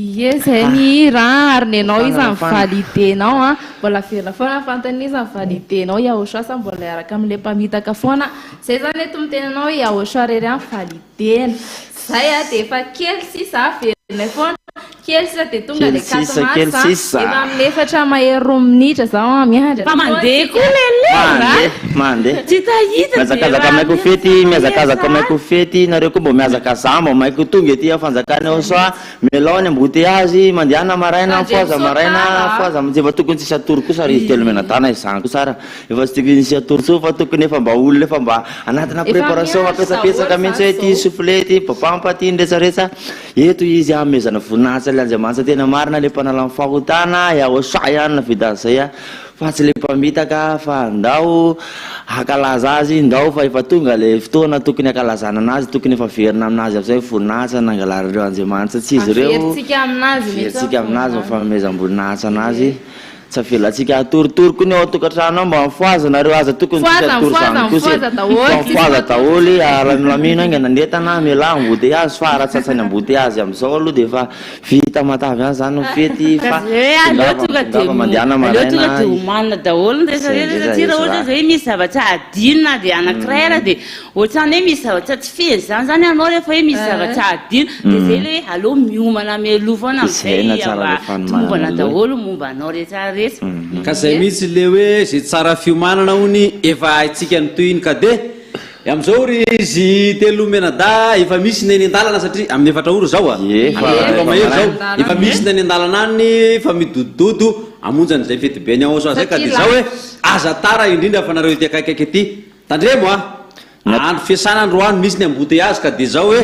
Ie, zay ny raha ary ny anao izy amin'ny valitenao a mbola velona foana fantany izy amin'ny valitenao Yahoshua sa mbola iaraka amin'ilay mpamitaka foana zay zany eto miteny anao hoe Yahoshua rery amin'ny valitena zay a dia efa kely sisa velona foana kely sisa dia tonga le 4 mars efa amin'ny 4 mahery minitra zao miandry fa mandeha koa lelera mandeha tsy tahita miazakazaka maiko fety miazakazaka maiko fety nareo koa mbo miazaka zamba maiko tonga ety fanjakany Yahoshua melao ny embouteillage mandehana maraina foaza maraina foaza efa tokony tsisy atory kosa ry izy telo menadana izany ko sara efa tsy tokony tsisy atory so fa tokony efa mba olona efa mba anatina préparation apetsapetsaka mihitsy hoe ty soufflet ty papampa ty ndretsaretsa eto izy amezana voninahitsy Andriamanitra tena marina le mpanala fahotana Yahoshua ihany navita zay a fa tsy le mpamitaka fa ndao akalaza azy ndao fa efa tonga le fotoana tokony akalazana anazy tokony efa verina aminazy amizay voninahitra nangalarareo Andriamanitra tsy izy reo veritsika aminazy mifamezam-boninahitra anazy tsy avelantsika atoritory koa ny ao tokantrano mba mifoaza nareo aza tokony tsisy atory zany kosa mifoaza daholy lamino ainga nanetana mela embouteillage fa ara-tsatsany embouteillage amizao aloha dia efa vita matavy any zany mifety fa mandehana maraina omanina daholo nrehetrarehetra satria raha ohatra zay misy zavatra adinina dia anankiray ara dia ohatrany hoe misy zavatra tsy feny zany zany anao rehefa hoe misy zavatra adina dia zay le hoe aleo miomana mialoha foana amizay tombana daholo momba anao rehetrarehetra ka zay mihitsy le hoe zay tsara fiomanana hony efa haitsika nytoyiny ka de amizao ry izy telo menada efa misy ny andalana satria amin'ny 4 ora zao a mahery zao efa misy ny andalana any fa midodododo amonjany zay fety be ny Yahoshua zay ka de zao hoe aza tara indrindra fa nareo ity akaikaiky ity tandremo a andro fiasana androany misy ny embouteillage ka de zao hoe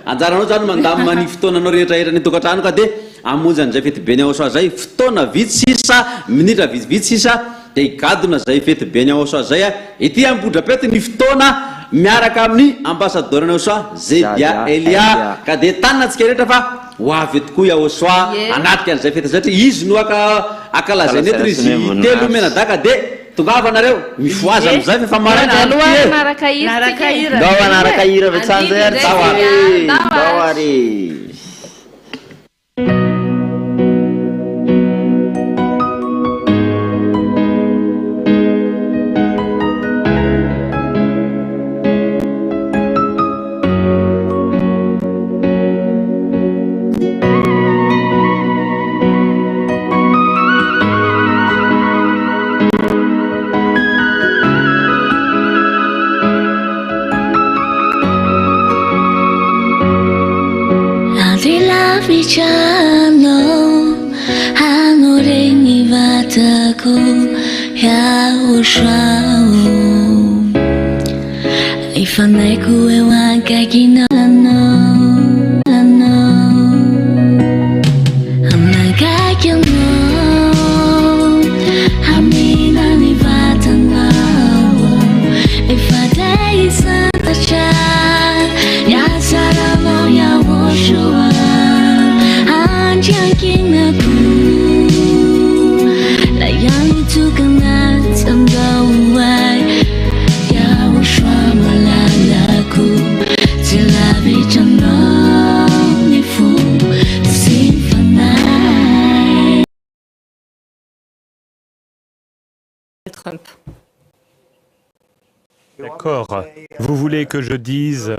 anjaranao zany mandamy mani fotoananao rehetrarehetra ny tokantrano ka de amonjany zay fety be ny Yahoshua zay fotoana vitsy sisa minitra vitsivitsy sisa dia higadona zay fety be ny Yahoshua zay a ity ambodrapety ny fotoana miaraka amin'ny ambassadeur ny Yahoshua Zedia Elia ka dia taninatsika rehetra fa ho avy tokoa Yahoshua anatika an'izay fety satria izy no akalazany eto izy telo menadaka dia tongava nareo mifoaza amizay fa maraina naraka hira ndao anaraka hira vetsany zay ary dao ary Ifanaiko ewan kakinano amnagakino amina ni vatana ifadai santacha ya saramo Yahoshua anjakinaku la yang tukana tambawai Yahoshua malalaku tilabi janoni fu sinfanai. Trump. D'accord. Vous voulez que je dise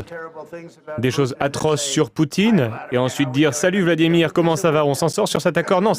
des choses atroces sur Poutine et ensuite dire « Salut Vladimir, comment ça va? On s'en sort sur cet accord ?» Non, ça